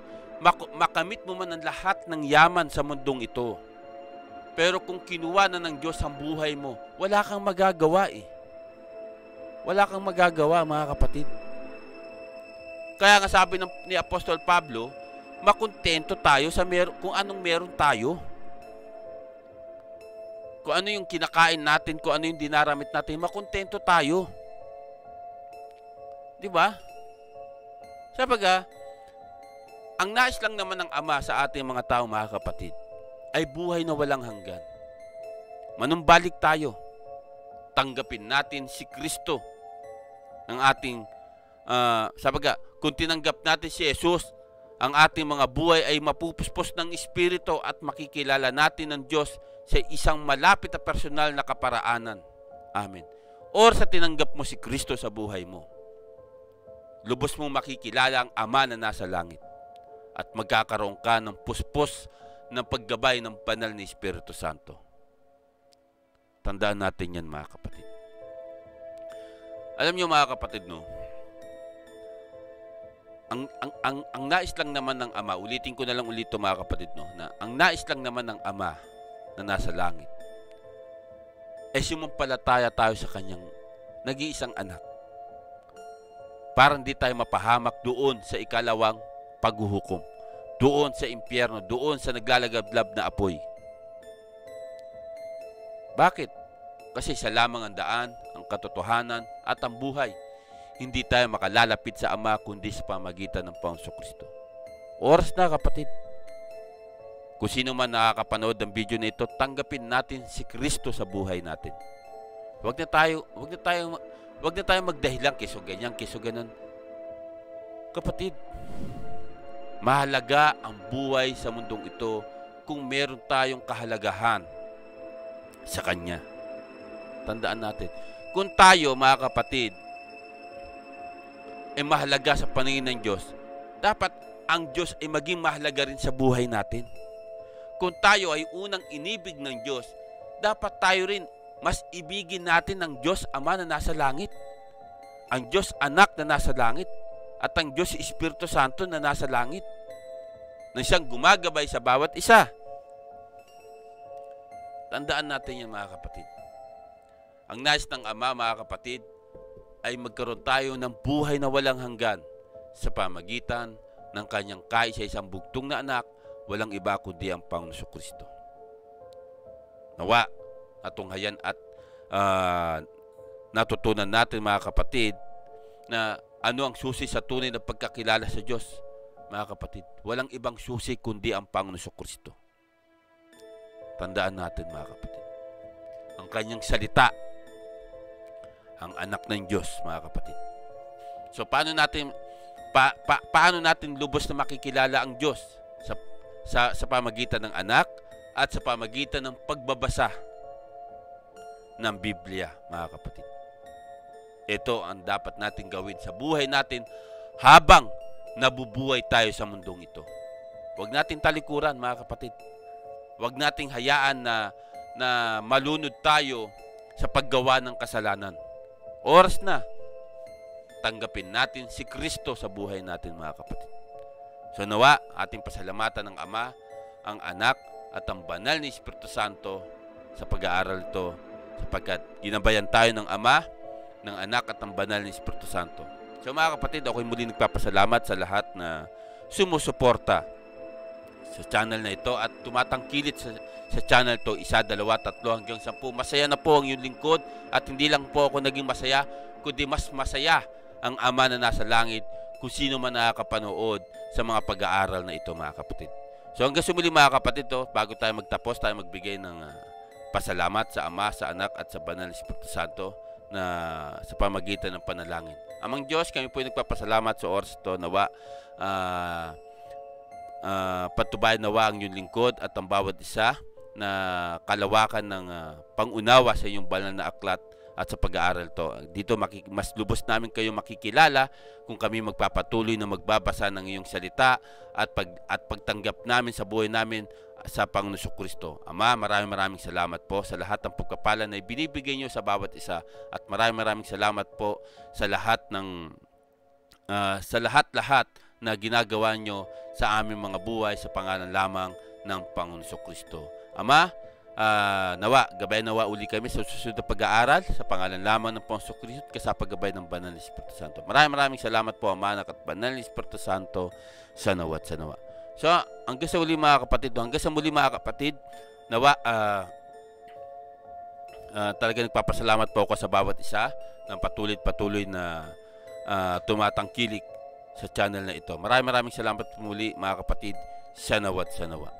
Makamit mo man ang lahat ng yaman sa mundong ito. Pero kung kinuha na ng Diyos ang buhay mo, wala kang magagawa eh. Wala kang magagawa, mga kapatid. Kaya nga sabi ni Apostol Pablo, makontento tayo sa kung anong meron tayo. Kung ano yung kinakain natin, kung ano yung dinaramit natin, makontento tayo. 'Di ba? Sabaga, ang nais lang naman ng Ama sa ating mga tao, mga kapatid, ay buhay na walang hanggan. Manumbalik tayo. Tanggapin natin si Kristo ng ating sabaga, kung tinanggap natin si Jesus, ang ating mga buhay ay mapupuspos ng Espiritu at makikilala natin ng Diyos sa isang malapit at personal na kaparaanan. Amen. Or sa tinanggap mo si Kristo sa buhay mo, lubos mong makikilala ang Ama na nasa langit at magkakaroon ka ng puspos ng paggabay ng banal ni Espiritu Santo. Tandaan natin yan, mga kapatid. Alam niyo, mga kapatid, no? Ang nais lang naman ng Ama, ulitin ko na lang ulit, mga kapatid, no, na ang nais lang naman ng Ama na nasa langit ay sumampalataya tayo sa kanyang nag-iisang anak para hindi tayo mapahamak doon sa ikalawang paghuhukom, doon sa impyerno, doon sa naglalagablab na apoy. Bakit? Kasi sa lamang ang daan, ang katotohanan at ang buhay. Hindi tayo makalalapit sa Ama kundi sa pamagitan ng Panginoong Kristo. Oras na, kapatid. Kung sino man nakakapanood ng video na ito, tanggapin natin si Kristo sa buhay natin. Huwag na tayo magdahilan kiso ganyan, kiso ganon. Kapatid, mahalaga ang buhay sa mundong ito kung meron tayong kahalagahan sa Kanya. Tandaan natin, kung tayo mga kapatid ay mahalaga sa paningin ng Diyos, dapat ang Diyos ay maging mahalaga rin sa buhay natin. Kung tayo ay unang inibig ng Diyos, dapat tayo rin mas ibigin natin ng Diyos Ama na nasa langit, ang Diyos Anak na nasa langit, at ang Diyos Espiritu Santo na nasa langit, na siyang gumagabay sa bawat isa. Tandaan natin yan mga kapatid. Ang nais ng Ama mga kapatid ay magkaroon tayo ng buhay na walang hanggan sa pamagitan ng Kanyang kaisa-isang bugtong na anak, walang iba kundi ang Panginoong Jesucristo. Nawa, natunghayan at natutunan natin mga kapatid na ano ang susi sa tunay na pagkakilala sa Diyos. Mga kapatid, walang ibang susi kundi ang Panginoong Jesucristo. Tandaan natin mga kapatid, ang Kanyang salita, ang anak ng Diyos mga kapatid. So paano natin lubos na makikilala ang Diyos? Sa pamagitan ng anak at sa pamagitan ng pagbabasa ng Biblia mga kapatid. Ito ang dapat natin gawin sa buhay natin habang nabubuhay tayo sa mundong ito. Huwag natin talikuran mga kapatid. Huwag nating hayaan na malunod tayo sa paggawa ng kasalanan. Oras na tanggapin natin si Kristo sa buhay natin mga kapatid. So nawa ating pasalamatan ng Ama, ang Anak at ang Banal na Espiritu Santo sa pag-aaral ito, sapagkat ginabayan tayo ng Ama, ng Anak at ng Banal na Espiritu Santo. So mga kapatid, ako'y muli nagpapasalamat sa lahat na sumusuporta sa channel na ito at tumatangkilit sa channel to 1, 2, 3 hanggang 10. Masaya na po ang iyong lingkod at hindi lang po ako naging masaya, kundi mas masaya ang Ama na nasa langit kung sino man nakakapanood sa mga pag-aaral na ito mga kapatid. So hanggang sumuli mga kapatid, bago tayo magtapos, tayo magbigay ng pasalamat sa Ama, sa Anak at sa Banal na Espiritu Santo na sa pamagitan ng panalangin. Amang Diyos, kami po ay nagpapasalamat sa oras ito. Nawa patubayan nawa ang iyong lingkod at ang bawat isa na kalawakan ng pangunawa sa iyong banal na aklat at sa pag-aaral to. Dito mas lubos namin kayo makikilala kung kami magpapatuloy na magbabasa ng iyong salita at pagtanggap namin sa buhay namin sa Panginoong Jesucristo. Ama, maraming salamat po sa lahat ng pagpapala na ibinibigay niyo sa bawat isa, at maraming salamat po sa lahat ng lahat na ginagawa nyo sa aming mga buhay sa pangalan lamang ng Panginoong Jesucristo. Ama, nawa, gabay nawa uli kami sa susunod na pag-aaral sa pangalan lamang ng Panginoong Jesucristo kasama paggabay ng Banal na Espiritu Santo. Maraming salamat po, Ama, Anak at Banal na Espiritu Santo, sa nawa at sa nawa. So, hanggang sa muli mga kapatid, nawa, talaga nagpapasalamat po ako sa bawat isa ng patuloy na tumatangkilik sa channel na ito. Maraming salamat po muli mga kapatid, sa nawa at sa nawa.